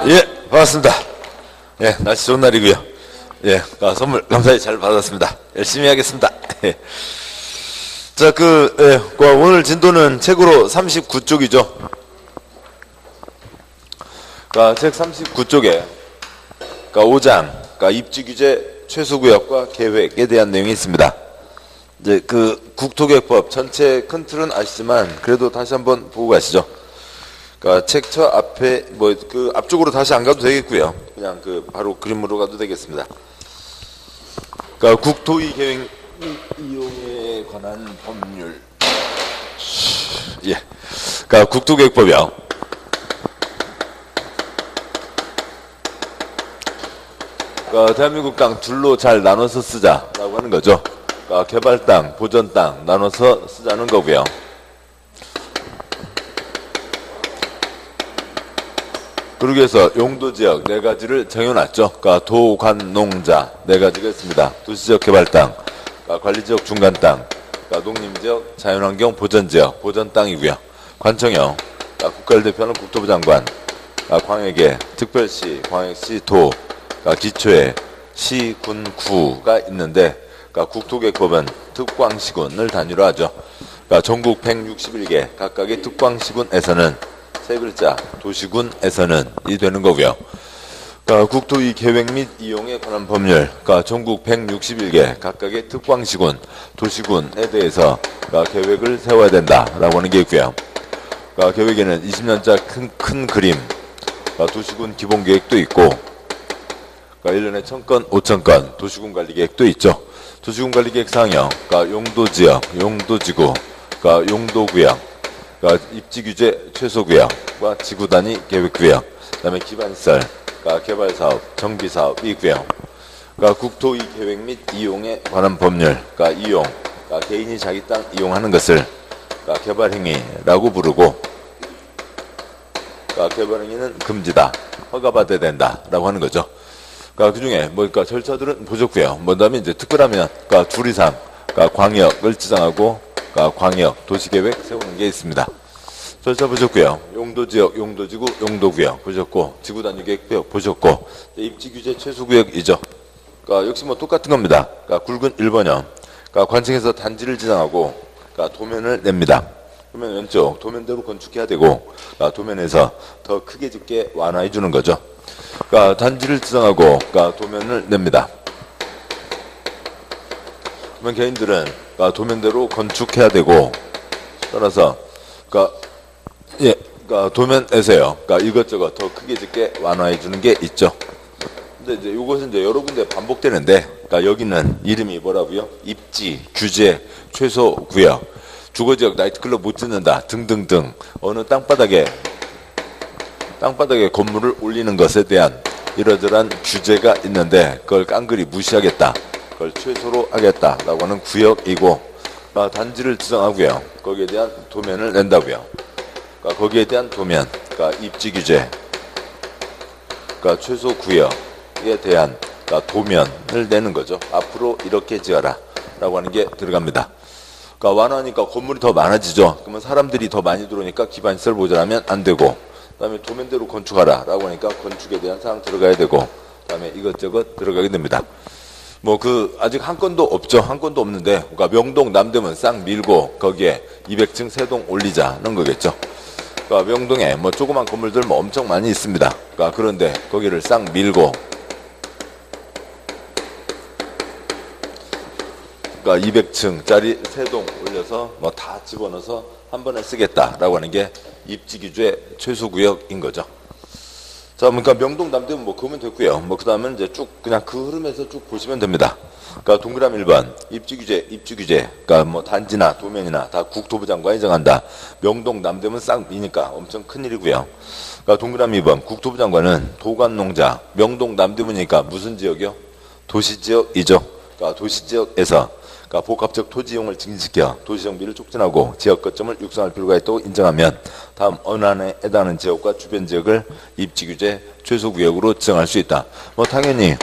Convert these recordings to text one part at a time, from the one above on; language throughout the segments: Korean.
예, 반갑습니다. 예, 날씨 좋은 날이고요. 예, 선물 감사히 잘 받았습니다. 열심히 하겠습니다. 예. 자, 오늘 진도는 책으로 39쪽이죠. 책 39쪽에, 5장, 입지규제 최소구역과 계획에 대한 내용이 있습니다. 이제 국토계획법 전체 큰 틀은 아시지만, 그래도 다시 한번 보고 가시죠. 책 저 앞에, 앞쪽으로 다시 안 가도 되겠고요. 그냥 바로 그림으로 가도 되겠습니다. 국토의 계획 이용에 관한 법률. 예. 국토계획법이요. 대한민국 땅 둘로 잘 나눠서 쓰자라고 하는 거죠. 개발 땅, 보전 땅 나눠서 쓰자는 거고요. 그러기 위해서 용도지역 4가지를 정해놨죠. 도, 관, 농자 4가지가 있습니다. 도시지역 개발 땅, 관리지역 중간 땅, 농림지역 자연환경 보전지역 보전 땅이고요. 관청형, 국가를 대표하는 국토부 장관, 광역에 특별시, 광역시, 도, 기초에 시, 군, 구가 있는데, 국토계획법은 특광시군을 단위로 하죠. 전국 161개 각각의 특광시군에서는 3글자, 도시군에서는 이 되는 거고요. 국토의 계획 및 이용에 관한 법률, 전국 161개 각각의 특광시군, 도시군에 대해서 계획을 세워야 된다라고 하는 게 있고요. 계획에는 20년짜 큰 그림, 도시군 기본계획도 있고, 1년에 1000건, 5000건 도시군 관리계획도 있죠. 도시군 관리계획 사항형, 용도지역, 용도지구, 용도구역, 입지규제 최소구역과 지구단위 계획구역, 그 다음에 기반시설, 개발사업, 정비사업이고요. 국토의 계획 및 이용에 관한 법률, 이용, 개인이 자기 땅 이용하는 것을 개발행위라고 부르고, 개발행위는 금지다, 허가받아야 된다라고 하는 거죠. 그 중에 절차들은 보셨고요. 다음에 이제 특별하면 둘 이상 광역을 지정하고 광역 도시계획 세우는 게 있습니다. 절차 보셨고요. 용도지역, 용도지구, 용도구역 보셨고, 지구단위계획 보셨고, 입지규제 최소구역이죠. 역시 똑같은 겁니다. 굵은 1번형, 관청에서 단지를 지정하고 도면을 냅니다. 도면 왼쪽 도면대로 건축해야 되고, 도면에서 더 크게 짓게 완화해 주는 거죠. 단지를 지정하고 도면을 냅니다. 그러면 개인들은 도면대로 건축해야 되고, 따라서 도면에서요 이것저것 더 크게 짓게 완화해 주는 게 있죠. 근데 이제 이것은 이제 여러 군데 반복되는데, 여기는 이름이 뭐라고요? 입지, 규제, 최소 구역, 주거지역 나이트클럽 못 짓는다 등등등, 어느 땅바닥에 건물을 올리는 것에 대한 이러저러한 규제가 있는데, 그걸 깡그리 무시하겠다, 그걸 최소로 하겠다라고 하는 구역이고, 단지를 지정하고요. 거기에 대한 도면을 낸다고요. 거기에 대한 도면, 입지규제, 최소 구역에 대한 도면을 내는 거죠. 앞으로 이렇게 지어라 라고 하는 게 들어갑니다. 완화하니까 건물이 더 많아지죠. 그러면 사람들이 더 많이 들어오니까 기반시설 모자라면 안 되고, 그 다음에 도면대로 건축하라 라고 하니까 건축에 대한 사항 들어가야 되고, 그 다음에 이것저것 들어가게 됩니다. 아직 한 건도 없죠. 한 건도 없는데, 명동 남대문 싹 밀고 거기에 200층 세동 올리자는 거겠죠. 명동에 조그만 건물들 엄청 많이 있습니다. 그런데 거기를 싹 밀고, 200층짜리 세동 올려서 다 집어넣어서 한 번에 쓰겠다라고 하는 게 입지규제 최소구역인 거죠. 자, 명동 남대문 그러면 됐고요. 그 다음은 이제 쭉 그냥 그 흐름에서 쭉 보시면 됩니다. 동그라미 1번 입지규제, 단지나 도면이나 다 국토부 장관이 정한다. 명동 남대문 싹 미니까 엄청 큰 일이고요. 동그라미 2번 국토부 장관은 도관농자, 명동 남대문이니까 무슨 지역이요? 도시지역이죠. 도시지역에서 복합적 토지 이용을 증진시켜 도시정비를 촉진하고 지역 거점을 육성할 필요가 있다고 인정하면 다음 어느 안에 해당하는 지역과 주변 지역을 입지규제 최소구역으로 지정할 수 있다. 당연히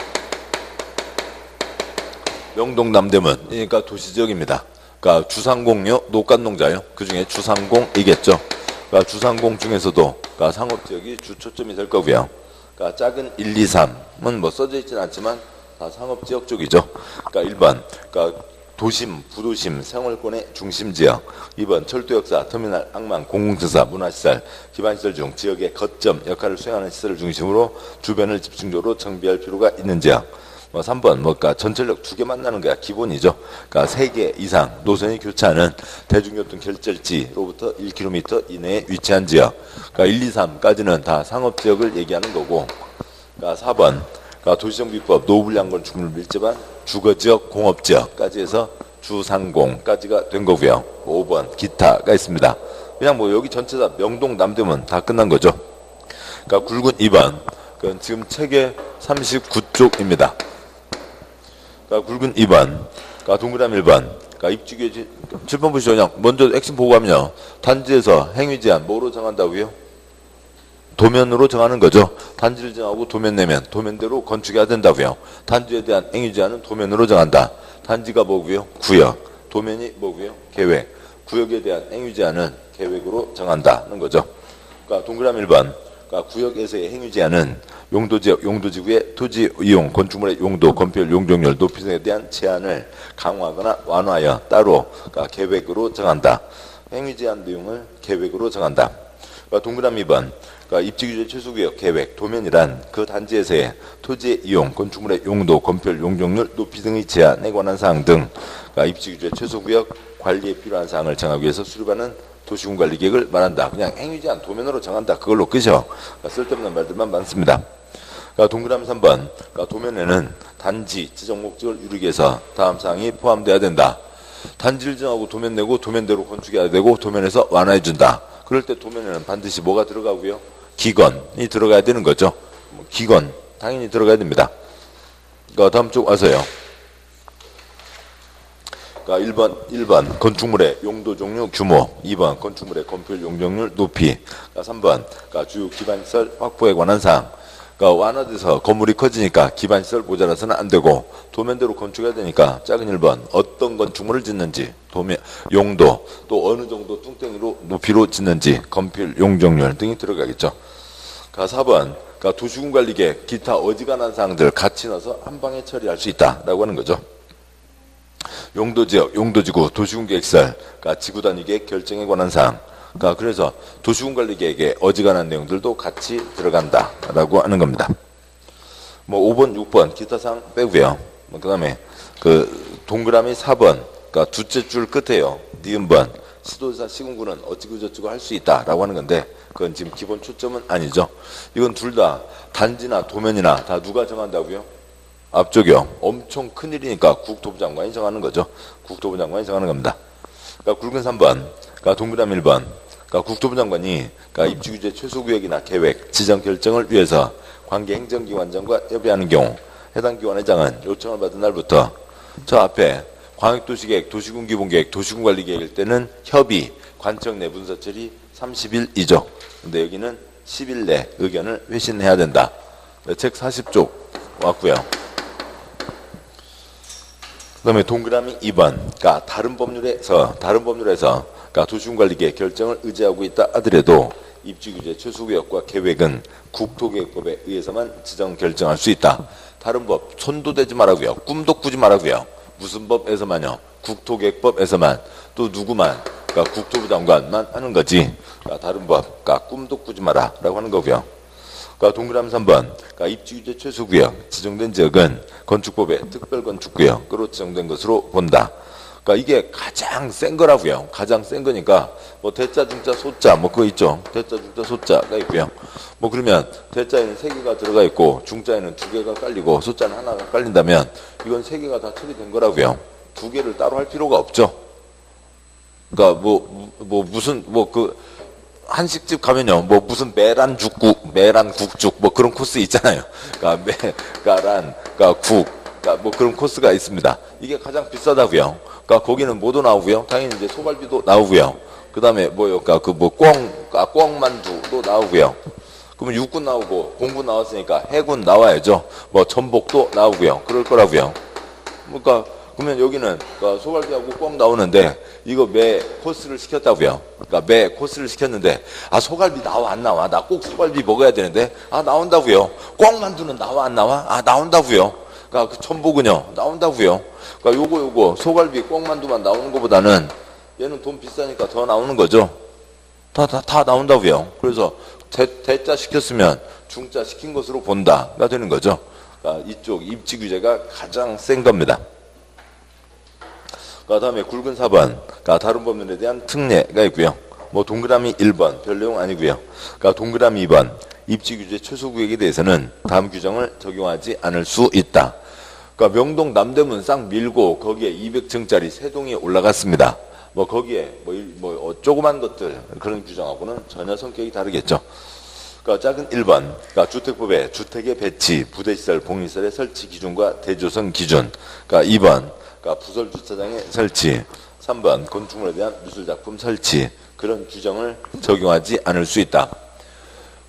명동 남대문, 그러니까 도시지역입니다. 주상공요, 녹간농자요. 그 중에 주상공이겠죠. 주상공 중에서도 상업지역이 주초점이 될 거고요. 그러니까 작은 1, 2, 3은 뭐 써져 있지는 않지만 다 상업지역 쪽이죠. 그러니까 1번, 그러니까 도심, 부도심, 생활권의 중심지역. 2번, 철도역사, 터미널, 항만, 공공시설, 문화시설, 기반시설 중 지역의 거점 역할을 수행하는 시설을 중심으로 주변을 집중적으로 정비할 필요가 있는 지역. 뭐 3번, 그러니까 전철역 2개 만나는 거야 기본이죠. 그러니까 3개 이상 노선이 교차하는 대중교통 결절지로부터 1km 이내에 위치한 지역. 그러니까 1, 2, 3까지는 다 상업지역을 얘기하는 거고. 그러니까 4번, 그러니까 도시정비법 노후불량 건축물 밀집한 주거지역, 공업지역까지 해서 주상공까지가 된 거고요. 5번 기타가 있습니다. 그냥 뭐 여기 전체 다 명동, 남대문 다 끝난 거죠. 그러니까 굵은 2번, 그건 지금 책의 39쪽입니다. 그러니까 굵은 2번, 그러니까 동그라미 1번, 그러니까 입주규제 7번 보시죠. 그냥 먼저 핵심 보고 가면요. 단지에서 행위 제한 뭐로 정한다고요? 도면으로 정하는 거죠. 단지를 정하고 도면 내면 도면대로 건축해야 된다고요. 단지에 대한 행위 제한은 도면으로 정한다. 단지가 뭐고요? 구역. 도면이 뭐고요? 계획. 구역에 대한 행위 제한은 계획으로 정한다는 거죠. 그러니까 동그라미 1번. 그러니까 구역에서의 행위 제한은 용도지역, 용도지구의 토지 이용, 건축물의 용도, 건폐율, 용적률, 높이 등에 대한 제한을 강화하거나 완화하여 따로 그러니까 계획으로 정한다. 행위 제한 내용을 계획으로 정한다. 그러니까 동그라미 2번. 그러니까 입지규제 최소구역 계획, 도면이란 그 단지에서의 토지의 이용, 건축물의 용도, 건폐율, 용적률, 높이 등의 제한에 관한 사항 등 그러니까 입지규제 최소구역 관리에 필요한 사항을 정하기 위해서 수립하는 도시군관리계획을 말한다. 그냥 행위 제한 도면으로 정한다. 그걸로 끝이요. 그러니까 쓸데없는 말들만 많습니다. 그러니까 동그라미 3번. 그러니까 도면에는 단지 지정 목적을 이루기 위해서 다음 사항이 포함돼야 된다. 단지를 정하고 도면 내고 도면대로 건축해야 되고 도면에서 완화해 준다. 그럴 때 도면에는 반드시 뭐가 들어가고요? 기건이 들어가야 되는 거죠. 기건 당연히 들어가야 됩니다. 그러니까 다음 쪽 와서요. 그러니까 1번 건축물의 용도 종류 규모, 2번 건축물의 건폐율 용적률 높이, 그러니까 3번 그러니까 주요 기반시설 확보에 관한 사항. 그러니까 완화돼서 건물이 커지니까 기반시설 모자라서는 안 되고 도면대로 건축해야 되니까 작은 1번 어떤 건축물을 짓는지 도면 용도 또 어느 정도 뚱땡이로 높이로 짓는지 건폐율 용적률 등이 들어가겠죠. 그러니까 4번 그러니까 도시군관리계획 기타 어지간한 사항들 같이 넣어서 한 방에 처리할 수 있다라고 하는 거죠. 용도지역, 용도지구, 도시군계획시설, 그러니까 지구단위계획 결정에 관한 사항. 그러니까 그래서 도시군관리계획에 어지간한 내용들도 같이 들어간다라고 하는 겁니다. 뭐 5번, 6번 기타 사항 빼고요. 그다음에 그 동그라미 4번, 그러니까 두째 줄 끝에요. 니은번 시도지사 시군구는 어찌고 저찌고 할 수 있다라고 하는 건데 그건 지금 기본 초점은 아니죠. 이건 둘 다 단지나 도면이나 다 누가 정한다고요? 앞쪽이요. 엄청 큰일이니까 국토부 장관이 정하는 거죠. 국토부 장관이 정하는 겁니다. 그러니까 굵은 3번, 그러니까 동그라미 1번, 그러니까 국토부 장관이 그러니까 입지규제 최소구역이나 계획, 지정 결정을 위해서 관계 행정기관장과 협의하는 경우 해당 기관회장은 요청을 받은 날부터 저 앞에 광역도시계획, 도시군기본계획, 도시군관리계획일 때는 협의, 관청 내 문서 처리 30일이죠. 근데 여기는 10일 내 의견을 회신해야 된다. 책 40쪽 왔고요. 그 다음에 동그라미 2번, 그러니까 다른 법률에서 그러니까 도시군관리계획 결정을 의지하고 있다 하더라도 입지규제 최소구역과 계획은 국토계획법에 의해서만 지정 결정할 수 있다. 다른 법 손도 대지 말라고요. 꿈도 꾸지 말라고요. 무슨 법에서만요? 국토계획법에서만. 또 누구만? 그러니까 국토부 장관만 하는 거지. 그러니까 다른 법, 그러니까 꿈도 꾸지 마라라고 하는 거고요. 그러니까 동그라미 3번, 그러니까 입지규제 최소구역 지정된 지역은 건축법의 특별건축구역으로 지정된 것으로 본다. 그러니까 이게 가장 센 거라고요. 가장 센 거니까 뭐 대자, 중자, 소자 뭐 그거 있죠. 대자, 중자, 소자가 있고요. 뭐 그러면 대자에는 3개가 들어가 있고 중자에는 2개가 깔리고 소자는 하나가 깔린다면 이건 3개가 다 처리된 거라고요. 2개를 따로 할 필요가 없죠. 그러니까 뭐 무슨 뭐 그 한식집 가면요, 뭐 무슨 메란 죽국, 메란 국죽, 뭐 그런 코스 있잖아요. 그러니까 메가란, 그러니까 국, 그러니까 뭐 그런 코스가 있습니다. 이게 가장 비싸다고요. 그러니까 거기는 뭐도 나오고요. 당연히 이제 소갈비도 나오고요. 그 다음에 뭐요, 그러니까 그 뭐 꿩만두도 나오고요. 그러면 육군 나오고 공군 나왔으니까 해군 나와야죠. 뭐 전복도 나오고요. 그럴 거라고요. 그러니까 그러면 여기는 그러니까 소갈비하고 꼭 나오는데 이거 매 코스를 시켰다고요. 그러니까 매 코스를 시켰는데 소갈비 나와 안 나와? 나 꼭 소갈비 먹어야 되는데 나온다고요. 꼭 만두는 나와 안 나와? 나온다고요. 그러니까 그 전복은요 나온다고요. 그러니까 요거 소갈비 꼭 만두만 나오는 것보다는 얘는 돈 비싸니까 더 나오는 거죠. 다 나온다고요. 그래서 대자 시켰으면 중자 시킨 것으로 본다가 되는 거죠. 그러니까 이쪽 입지 규제가 가장 센 겁니다. 그다음에 굵은 4번, 그러니까 다른 법률에 대한 특례가 있고요. 뭐 동그라미 1번 별 내용 아니고요. 그러니까 동그라미 2번 입지 규제 최소 구역에 대해서는 다음 규정을 적용하지 않을 수 있다. 그러니까 명동 남대문 싹 밀고 거기에 200층짜리 세 동이 올라갔습니다. 뭐 거기에 조그만 것들 그런 규정하고는 전혀 성격이 다르겠죠. 그러니까 작은 1번, 그러니까 주택법의 주택의 배치, 부대시설, 복리시설의 설치 기준과 대조성 기준. 그러니까 2번, 그러니까 부설 주차장의 설치. 3번, 건축물에 대한 미술작품 설치. 그런 규정을 적용하지 않을 수 있다.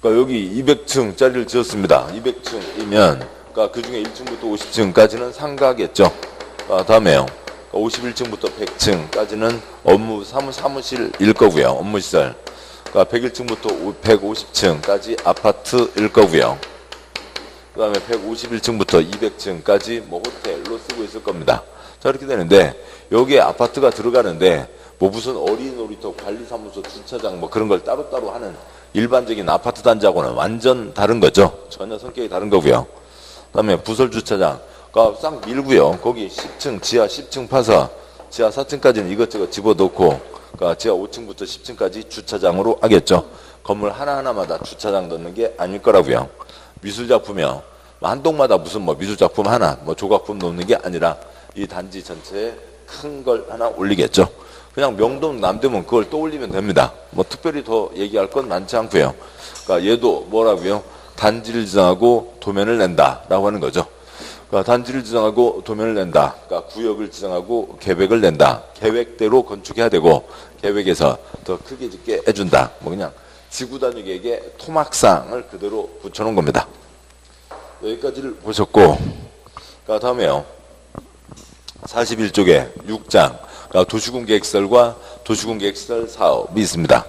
그러니까 여기 200층짜리를 지었습니다. 200층이면 그러니까 그 중에 1층부터 50층까지는 상가겠죠. 다음에요. 51층부터 100층까지는 업무 사무실일 거고요. 업무시설. 그러니까 101층부터 150층까지 아파트일 거고요. 그 다음에 151층부터 200층까지 뭐 호텔로 쓰고 있을 겁니다. 자, 이렇게 되는데 여기에 아파트가 들어가는데 뭐 무슨 어린이 놀이터, 관리사무소, 주차장 뭐 그런 걸 따로따로 하는 일반적인 아파트 단지하고는 완전 다른 거죠. 전혀 성격이 다른 거고요. 그 다음에 부설 주차장. 그러니까 싹 밀고요. 거기 10층, 지하 10층 파서 지하 4층까지는 이것저것 집어넣고 그러니까 지하 5층부터 10층까지 주차장으로 하겠죠. 건물 하나하나마다 주차장 넣는 게 아닐 거라고요. 미술작품이요. 한 동마다 무슨 뭐 미술작품 하나, 뭐 조각품 놓는 게 아니라 이 단지 전체에 큰 걸 하나 올리겠죠. 그냥 명동 남대문 그걸 떠올리면 됩니다. 뭐 특별히 더 얘기할 건 많지 않고요. 그러니까 얘도 뭐라고요? 단지를 지정하고 도면을 낸다라고 하는 거죠. 그러니까 단지를 지정하고 도면을 낸다. 그러니까 구역을 지정하고 계획을 낸다. 계획대로 건축해야 되고 계획에서 더 크게 짓게 해준다. 뭐 그냥 지구 단위계획의 토막상을 그대로 붙여놓은 겁니다. 여기까지를 보셨고, 그러니까 다음에요. 41쪽에 6장, 그러니까 도시군계획설과 도시군계획설 사업이 있습니다.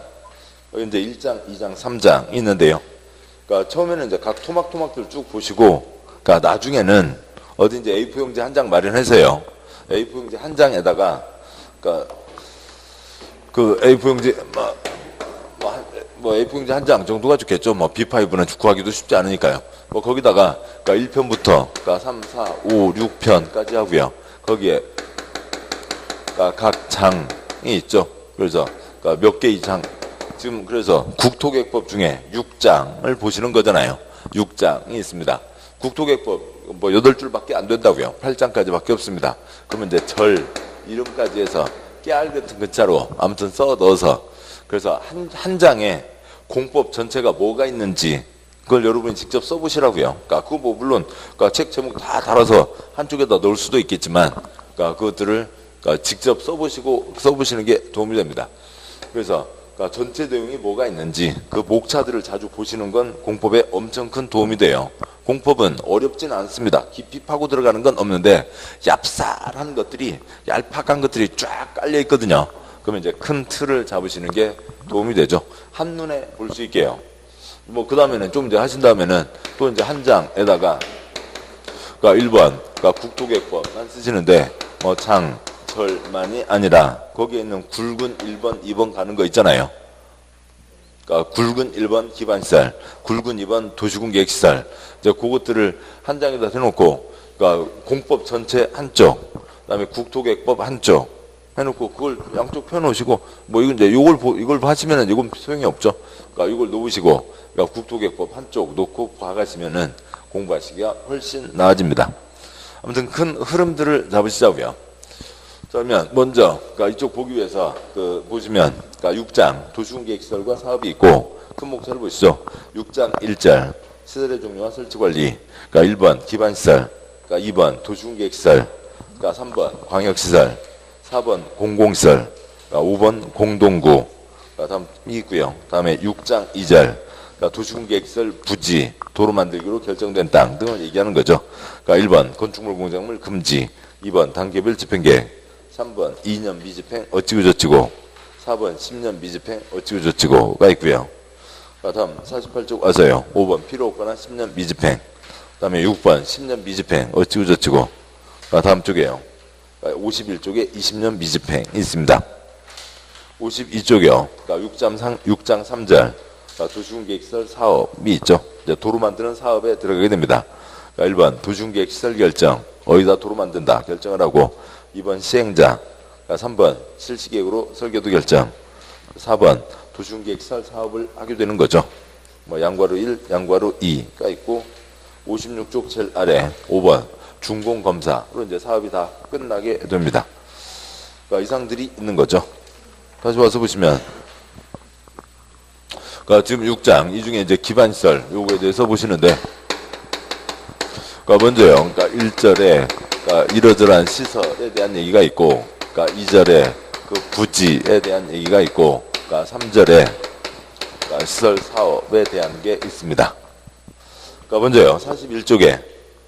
여기 이제 1장, 2장, 3장 있는데요. 그러니까 처음에는 이제 각 토막들 쭉 보시고, 그러니까 나중에는 어디 이제 A4 용지 한 장 마련해서요. A4 용지 한 장에다가, 그러니까 그 A4 용지 뭐 A4 용지 한 장 정도가 좋겠죠. 뭐 B5는 구하기도 쉽지 않으니까요. 뭐 거기다가 그러니까 1편부터 그러니까 3, 4, 5, 6편까지 하고요. 거기에 그러니까 각 장이 있죠. 그래서 그러니까 몇 개의 장 지금 그래서 국토계획법 중에 6장을 보시는 거잖아요. 6장이 있습니다. 국토계획법 뭐 8줄밖에 안 된다고요. 8장까지밖에 없습니다. 그러면 이제 절 이름까지 해서 깨알 같은 글자로 아무튼 써 넣어서 그래서 한 장에 공법 전체가 뭐가 있는지 그걸 여러분이 직접 써보시라고요. 그러니까 그거 뭐 물론 그러니까 책 제목 다 달아서 한쪽에다 넣을 수도 있겠지만 그러니까 그것들을 그러니까 직접 써보시는 게 도움이 됩니다. 그래서 그러니까 전체 내용이 뭐가 있는지 그 목차들을 자주 보시는 건 공법에 엄청 큰 도움이 돼요. 공법은 어렵지는 않습니다. 깊이 파고 들어가는 건 없는데 얍쌀한 것들이 얄팍한 것들이 쫙 깔려 있거든요. 그러면 이제 큰 틀을 잡으시는 게 도움이 되죠. 한눈에 볼 수 있게요. 뭐 그 다음에는 좀 이제 하신 다음에는 또 이제 한 장에다가 그러니까 1번 그러니까 국토계획법만 쓰시는데 뭐 장, 절만이 아니라 거기에 있는 굵은 1번, 2번 가는 거 있잖아요. 그러니까 굵은 1번 기반시설, 굵은 2번 도시군계획시설 이제 그것들을 한 장에다 해놓고 그러니까 공법 전체 한쪽, 그다음에 국토계획법 한쪽 해놓고 그걸 양쪽 펴놓으시고 뭐 이건 이제 이걸 하시면은 이건 소용이 없죠. 그러니까 이걸 놓으시고 그러니까 국토계획법 한쪽 놓고 봐가시면은 공부하시기가 훨씬 나아집니다. 아무튼 큰 흐름들을 잡으시자고요. 그러면 먼저 그러니까 이쪽 보기 위해서 그 보시면 그러니까 6장 도시군계획시설과 사업이 있고 큰 목차를 보시죠. 6장 1절 시설의 종류와 설치관리 그러니까 1번 기반시설 그러니까 2번 도시군계획시설 그러니까 3번 광역시설 4번 공공시설 그러니까 5번 공동구 다음이 있고요. 다음에 6장 2절 그러니까 도시군계획시설 부지 도로 만들기로 결정된 땅 등을 얘기하는 거죠. 그러니까 1번 건축물 공작물 금지, 2번 단계별 집행계획, 3번 2년 미집행 어찌고 저찌고, 4번 10년 미집행 어찌고 저찌고가 있고요. 다음 48쪽 와서요. 5번 필요 없거나 10년 미집행, 그 다음에 6번 10년 미집행 어찌고 저찌고, 다음 쪽에요. 51쪽에 20년 미집행이 있습니다. 52쪽이요. 그러니까 6장 3절 도시군계획시설 사업이 있죠. 이제 도로 만드는 사업에 들어가게 됩니다. 그러니까 1번 도시군계획시설 결정, 어디다 도로 만든다 결정을 하고, 2번 시행자, 그러니까 3번 실시계획으로 설계도 결정, 4번 도시군계획시설 사업을 하게 되는 거죠. 뭐 양과로 1, 양과로 2가 있고, 56쪽 제일 아래 5번 준공검사로 이제 사업이 다 끝나게 됩니다. 그러니까 이상들이 있는 거죠. 다시 와서 보시면, 그러니까 지금 6장 이 중에 이제 기반시설 요거에 대해서 보시는데, 그러니까 먼저요. 그러니까 1절에 그러니까 이러저러한 시설에 대한 얘기가 있고, 그러니까 2절에 그 부지에 대한 얘기가 있고, 그러니까 3절에 그러니까 시설 사업에 대한 게 있습니다. 그러니까 먼저요. 41쪽에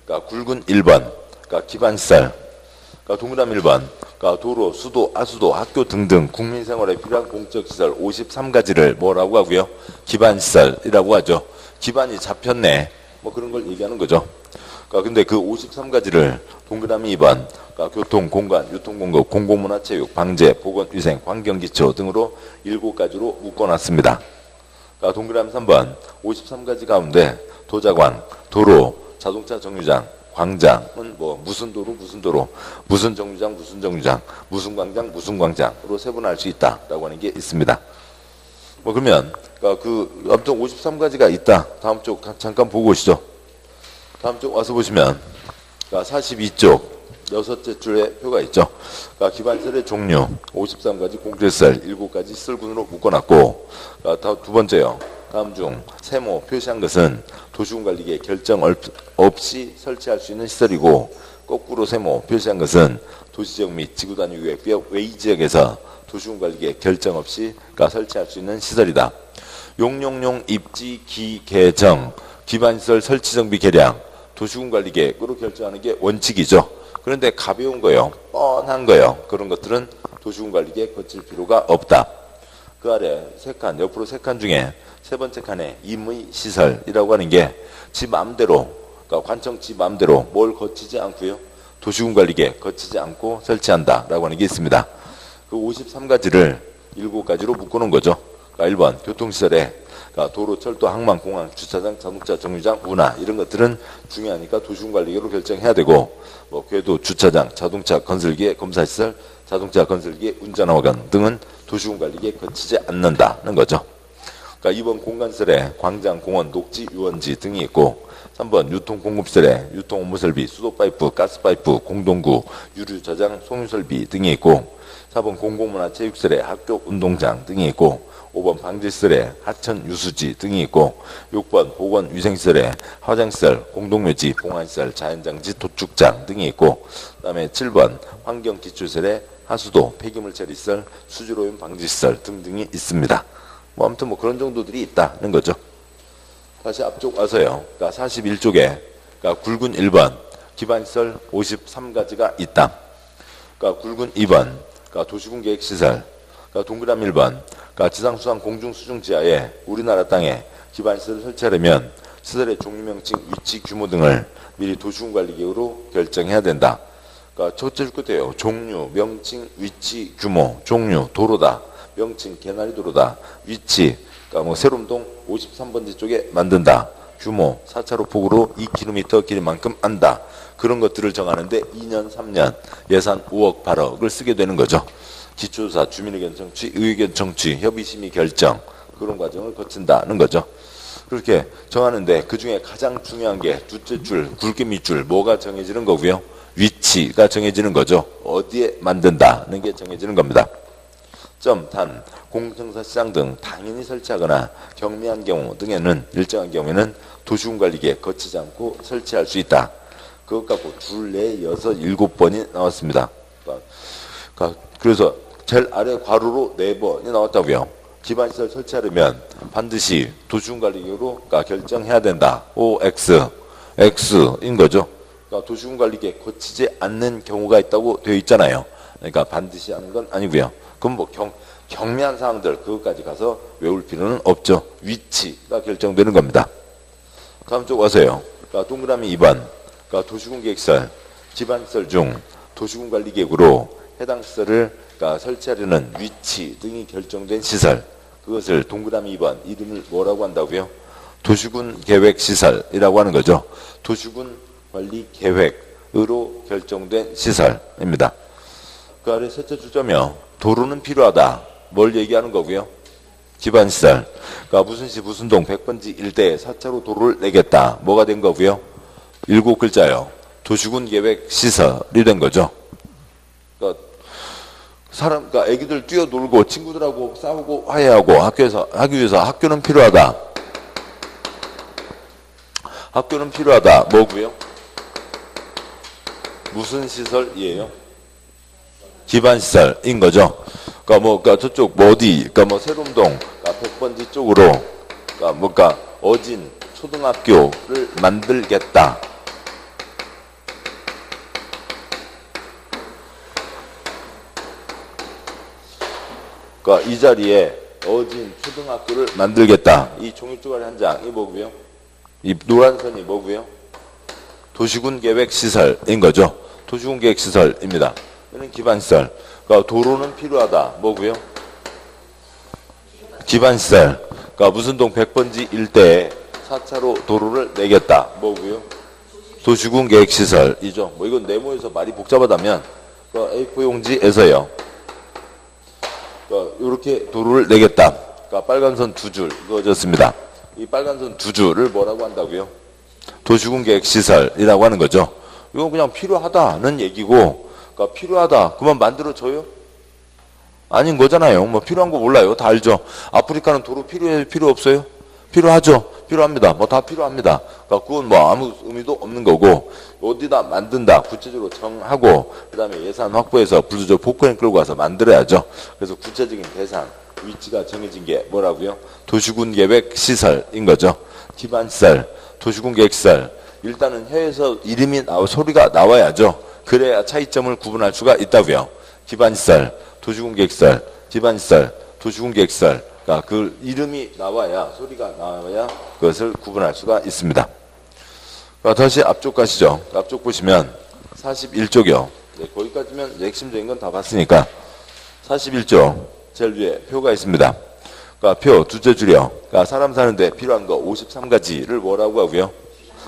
그러니까 굵은 1번, 그러니까 기반시설, 그러니까 동그라미 1번, 그러니까 도로, 수도, 하수도, 학교 등등 국민생활에 필요한 공적시설 53가지를 뭐라고 하고요? 기반시설이라고 하죠. 기반이 잡혔네, 뭐 그런 걸 얘기하는 거죠. 그러니까 근데 그 53가지를 동그라미 2번, 그러니까 교통, 공간, 유통공급, 공공문화체육, 방제, 보건위생, 환경기초 등으로 7가지로 묶어놨습니다. 그러니까 동그라미 3번, 53가지 가운데 도자관, 도로, 자동차 정류장, 광장은 뭐 무슨 도로, 무슨 정류장, 무슨 광장, 무슨 광장으로 세분할 수 있다라고 하는 게 있습니다. 뭐 그러면 그러니까 그 아무튼 53가지가 있다. 다음 쪽 잠깐 보고 오시죠. 다음 쪽 와서 보시면, 그러니까 42쪽 6째 줄에 표가 있죠. 그러니까 기반시설의 종류 53가지 공제시설 7가지 시설군으로 묶어놨고, 그러니까 두 번째요. 다음 중 세모 표시한 것은 도시군관리계 결정 없이 설치할 수 있는 시설이고, 거꾸로 세모 표시한 것은 도시지역 및 지구단위구역 외지역에서 도시군관리계 결정 없이 그러니까 설치할 수 있는 시설이다. 용용용 입지 기개정 기반시설 설치정비 계량 도시군관리계획으로 결정하는 게 원칙이죠. 그런데 가벼운 거요, 뻔한 거요, 그런 것들은 도시군관리계획 거칠 필요가 없다. 그 아래 세 칸, 옆으로 세 칸 중에 세 번째 칸에 임의 시설이라고 하는 게 지 마음대로, 그러니까 관청 지 마음대로 뭘 거치지 않고요, 도시군관리계획 거치지 않고 설치한다라고 하는 게 있습니다. 그 53가지를 7가지로 묶어놓은 거죠. 그러니까 1번 교통시설에 그러니까 도로, 철도, 항만, 공항, 주차장, 자동차 정류장, 운하 이런 것들은 중요하니까 도시군관리계획으로 결정해야 되고, 뭐 궤도, 주차장, 자동차 건설기의 검사시설, 자동차 건설기의 운전허가원 등은 도시군관리계획 거치지 않는다는 거죠. 그러니까 2번 공간시설에 광장, 공원, 녹지, 유원지 등이 있고, 3번 유통공급시설에 유통 업무설비, 수도파이프, 가스파이프, 공동구, 유류저장, 송유설비 등이 있고, 4번 공공문화체육시설에 학교, 운동장 등이 있고, 5번 방제시설에 하천, 유수지 등이 있고, 6번 보건위생시설에 화장시설, 공동묘지, 봉안시설, 자연장지, 도축장 등이 있고, 그 다음에 7번 환경기초시설에 하수도, 폐기물 처리시설, 수질오염 방지시설 등등이 있습니다. 뭐 아무튼 뭐 그런 정도들이 있다는 거죠. 다시 앞쪽 와서요. 그러니까 41쪽에 그러니까 굵은 1번 기반시설 53가지가 있다. 그러니까 굵은 2번 그러니까 도시군계획시설, 그러니까 동그라미 1번 그러니까 지상수상 공중수중지하에 우리나라 땅에 기반시설을 설치하려면 시설의 종류명칭, 위치, 규모 등을 미리 도시군관리계획으로 결정해야 된다. 그러니까 첫째 줄 끝에요. 종류, 명칭, 위치, 규모, 종류, 도로다. 명칭, 개나리 도로다. 위치, 그러니까 뭐 세롬동 53번지 쪽에 만든다. 규모, 4차로 폭으로 2km 길이만큼 안다. 그런 것들을 정하는데 2년, 3년, 예산 5억, 8억을 쓰게 되는 거죠. 기초조사, 주민의견 청취, 의견 청취, 협의심의 결정, 그런 과정을 거친다는 거죠. 그렇게 정하는데 그 중에 가장 중요한 게 둘째 줄, 굵게 밑줄, 뭐가 정해지는 거고요. 위치가 정해지는 거죠. 어디에 만든다는 게 정해지는 겁니다. 점, 단, 공정사 시장 등 당연히 설치하거나 경미한 경우 등에는 일정한 경우에는 도시군관리계획 거치지 않고 설치할 수 있다. 그것 갖고 줄 내 6, 7번이 나왔습니다. 그래서 제일 아래 괄호로 4번이 나왔다고요. 기반시설 설치하려면 반드시 도시군관리계획으로 결정해야 된다. OX, X인 거죠. 그러니까 도시군관리계획 거치지 않는 경우가 있다고 되어 있잖아요. 그러니까 반드시 하는 건 아니고요. 그럼 뭐 경미한 사항들 그것까지 가서 외울 필요는 없죠. 위치가 결정되는 겁니다. 다음 쪽 와서요. 그러니까 동그라미 2번. 그러니까 도시군계획시설, 기반시설 중 도시군관리계획으로 해당 시설을 설치하려는 위치 등이 결정된 시설, 그것을 동그라미 2번 이름을 뭐라고 한다고요? 도시군계획시설이라고 하는 거죠. 도시군관리계획으로 결정된 시설입니다. 그 아래 셋째 줄자며 도로는 필요하다. 뭘 얘기하는 거고요? 기반시설. 그러니까 무슨 시 무슨 동 100번지 일대에 4차로 도로를 내겠다. 뭐가 된 거고요? 7글자요. 도시군계획시설이 된 거죠. 그러니까 그러니까 애기들 뛰어놀고 친구들하고 싸우고 화해하고 학교에서 하기 위해서 학교는 필요하다. 학교는 필요하다. 뭐고요? 무슨 시설이에요? 기반시설인 거죠. 그러니까 저쪽 어디, 세롬동, 100번지 쪽으로, 어진 초등학교를 만들겠다. 그러니까 이 자리에 어진 초등학교를 만들겠다. 이 종이 쪼가리 한 장이 뭐고요? 이 노란 선이 뭐고요? 도시군계획시설인 거죠. 도시군계획시설입니다. 이는 기반시설. 그러니까 도로는 필요하다. 뭐고요? 기반시설. 그러니까 무슨 동 100번지 일대에 4차로 도로를 내겠다. 뭐고요? 도시군계획시설이죠. 뭐 이건 네모에서 말이 복잡하다면 A4 용지에서요. 이렇게 도로를 내겠다. 그러니까 빨간 선 2줄 그어졌습니다. 이 빨간 선 2줄을 뭐라고 한다고요? 도시군계획시설이라고 하는 거죠. 이건 그냥 필요하다는 얘기고, 그러니까 필요하다. 그만 만들어줘요? 아닌 거잖아요. 뭐 필요한 거 몰라요. 다 알죠. 아프리카는 도로 필요해요? 필요 없어요? 필요하죠. 필요합니다. 뭐 다 필요합니다. 그러니까 그건 뭐 아무 의미도 없는 거고, 어디다 만든다 구체적으로 정하고 그 다음에 예산 확보해서 불도저 포크레인 끌고 가서 만들어야죠. 그래서 구체적인 대상 위치가 정해진 게 뭐라고요? 도시군계획시설인 거죠. 기반시설, 도시군계획시설. 일단은 혀에서 이름이 소리가 나와야죠. 그래야 차이점을 구분할 수가 있다고요. 기반시설, 도시군계획시설, 기반시설, 도시군계획시설. 그러니까 그 이름이 나와야, 소리가 나와야 그것을 구분할 수가 있습니다. 다시 앞쪽 가시죠. 앞쪽 보시면 41쪽이요. 네, 거기까지면 핵심적인 건 다 봤으니까 41쪽 제일 위에 표가 있습니다. 그러니까 표 두째 줄이요. 그러니까 사람 사는데 필요한 거 53가지를 뭐라고 하고요?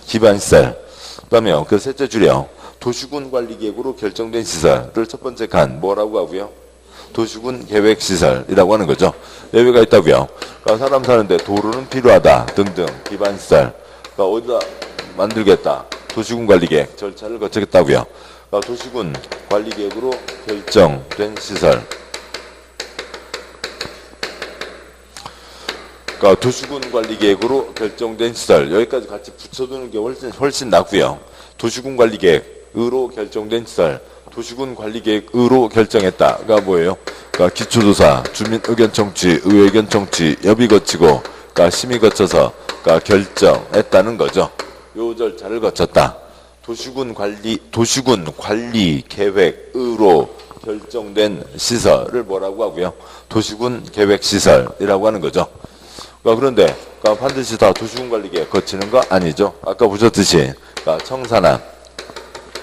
기반시설. 그 다음에요. 그 셋째 줄이요. 도시군관리계획으로 결정된 시설을 첫 번째 칸 뭐라고 하고요? 도시군계획시설이라고 하는 거죠. 예외가 있다고요. 그러니까 사람 사는데 도로는 필요하다 등등 기반시설. 그러니까 어디다 만들겠다. 도시군관리계획 절차를 거치겠다고요. 그러니까 도시군관리계획으로 결정된 시설. 그러니까 도시군관리계획으로 결정된 시설. 여기까지 같이 붙여두는 게 훨씬 낫고요. 도시군관리계획으로 결정된 시설. 도시군관리계획으로 결정했다가 뭐예요? 그러니까 기초조사, 주민의견청취, 의회의견 청취, 협의 거치고, 그러니까 심의 거쳐서 결정했다는 거죠. 요 절차를 거쳤다. 도시군관리계획으로 결정된 시설을 뭐라고 하고요? 도시군계획시설이라고 하는 거죠. 그런데 반드시 다 도시군관리계획 거치는 거 아니죠. 아까 보셨듯이 청사나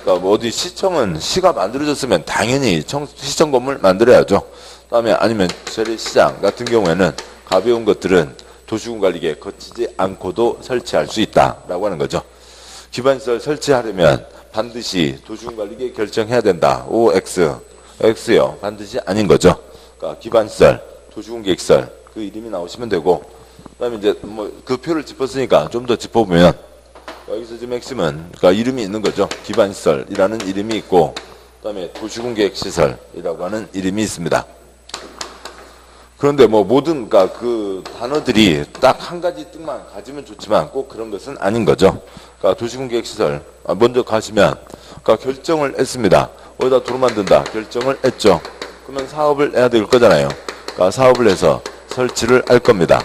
뭐 어디 시청은 시가 만들어졌으면 당연히 시청 건물 만들어야죠. 그다음에 아니면 재래시장 같은 경우에는 가벼운 것들은 도시군관리계획 거치지 않고도 설치할 수 있다라고 하는 거죠. 기반시설 설치하려면 반드시 도시군관리계획 결정해야 된다. OX, X요. 반드시 아닌 거죠. 그러니까 기반시설, 도시군계획시설 그 이름이 나오시면 되고, 그다음에 이제 뭐 그 표를 짚었으니까 좀 더 짚어보면 여기서 지금 핵심은 이름이 있는 거죠. 기반시설이라는 이름이 있고, 그다음에 도시군계획시설이라고 하는 이름이 있습니다. 그런데 뭐 모든 그 단어들이 딱 한 가지 뜻만 가지면 좋지만 꼭 그런 것은 아닌 거죠. 도시군계획시설 먼저 가시면 결정을 했습니다. 어디다 도로 만든다 결정을 했죠. 그러면 사업을 해야 될 거잖아요. 사업을 해서 설치를 할 겁니다.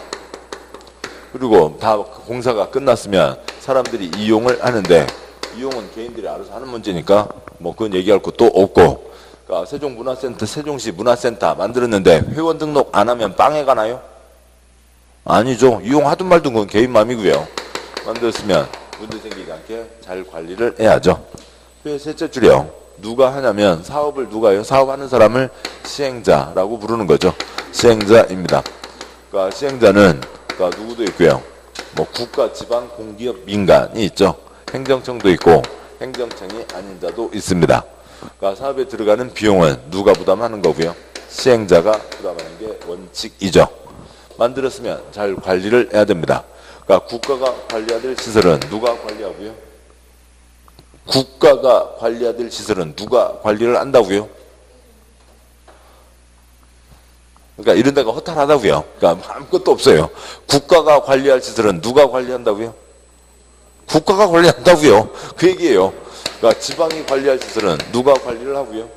그리고 다 공사가 끝났으면 사람들이 이용을 하는데, 이용은 개인들이 알아서 하는 문제니까 뭐 그건 얘기할 것도 없고, 그러니까 세종문화센터, 세종시 문화센터 만들었는데 회원 등록 안 하면 빵해 가나요? 아니죠. 이용하든 말든 그건 개인 맘이고요. 만들었으면 문제 생기지 않게 잘 관리를 해야죠. 셋째 줄이요. 누가 하냐면 사업을 누가요? 사업하는 사람을 시행자라고 부르는 거죠. 시행자입니다. 그러니까 시행자는 그러니까 누구도 있고요. 뭐 국가, 지방, 공기업, 민간이 있죠. 행정청도 있고 행정청이 아닌 자도 있습니다. 그러니까 사업에 들어가는 비용은 누가 부담하는 거고요. 시행자가 부담하는 게 원칙이죠. 만들었으면 잘 관리를 해야 됩니다. 그러니까 국가가 관리해야 될 시설은 누가 관리하고요? 국가가 관리해야 될 시설은 누가 관리를 한다고요? 그러니까 이런 데가 허탈하다고요. 그러니까 아무것도 없어요. 국가가 관리할 시설은 누가 관리한다고요? 국가가 관리한다고요. 그 얘기예요. 그러니까 지방이 관리할 시설은 누가 관리를 하고요?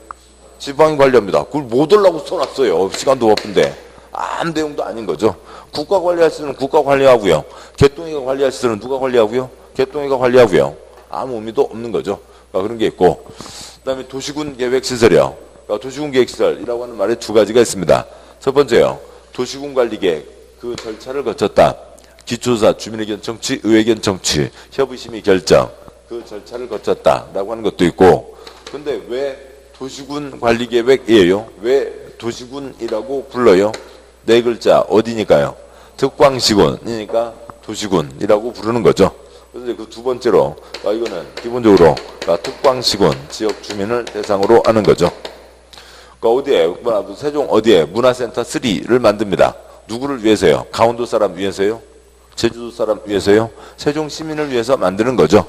지방이 관리합니다. 그걸 못 하려고 써놨어요. 시간도 바쁜데. 아무 내용도 아닌 거죠. 국가 관리할 시설은 국가 관리하고요. 개똥이가 관리할 시설은 누가 관리하고요? 개똥이가 관리하고요. 아무 의미도 없는 거죠. 그러니까 그런 게 있고, 그 다음에 도시군 계획시설이요. 그러니까 도시군 계획시설이라고 하는 말에 두 가지가 있습니다. 첫 번째요. 도시군 관리계획 그 절차를 거쳤다. 기초조사, 주민의견 청취, 의회견 청취, 협의심의 결정 그 절차를 거쳤다라고 하는 것도 있고, 근데 왜 도시군 관리계획이에요? 왜 도시군이라고 불러요? 네 글자 어디니까요? 특광시군이니까 도시군이라고 부르는 거죠. 그래서 그 두 번째로 이거는 기본적으로 특광시군 지역 주민을 대상으로 하는 거죠. 어디에 세종 어디에 문화센터 3를 만듭니다. 누구를 위해서요? 강원도 사람 위해서요? 제주도 사람 위해서요? 세종 시민을 위해서 만드는 거죠.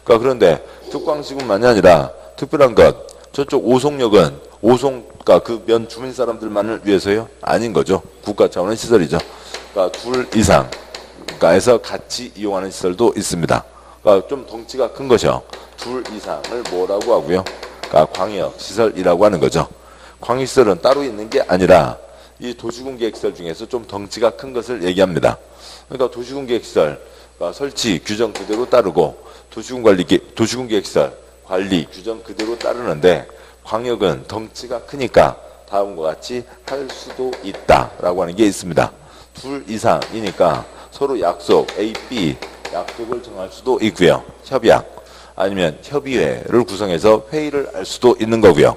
그런데 특광시군만이 아니라 특별한 것 저쪽 오송역은 그 면 주민 사람들만을 위해서요? 아닌 거죠. 국가 차원의 시설이죠. 그러니까 둘 이상 해서 같이 이용하는 시설도 있습니다. 그러니까 좀 덩치가 큰 것이요. 둘 이상을 뭐라고 하고요? 그러니까 광역시설이라고 하는 거죠. 광역시설은 따로 있는 게 아니라 이 도시군 계획시설 중에서 좀 덩치가 큰 것을 얘기합니다. 그러니까 도시군 계획시설 그러니까 설치 규정 그대로 따르고 도시군 계획시설 관리 규정 그대로 따르는데 광역은 덩치가 크니까 다음과 같이 할 수도 있다라고 하는 게 있습니다. 둘 이상이니까 서로 약속 A, B 약속을 정할 수도 있고요. 협약 아니면 협의회를 구성해서 회의를 할 수도 있는 거고요.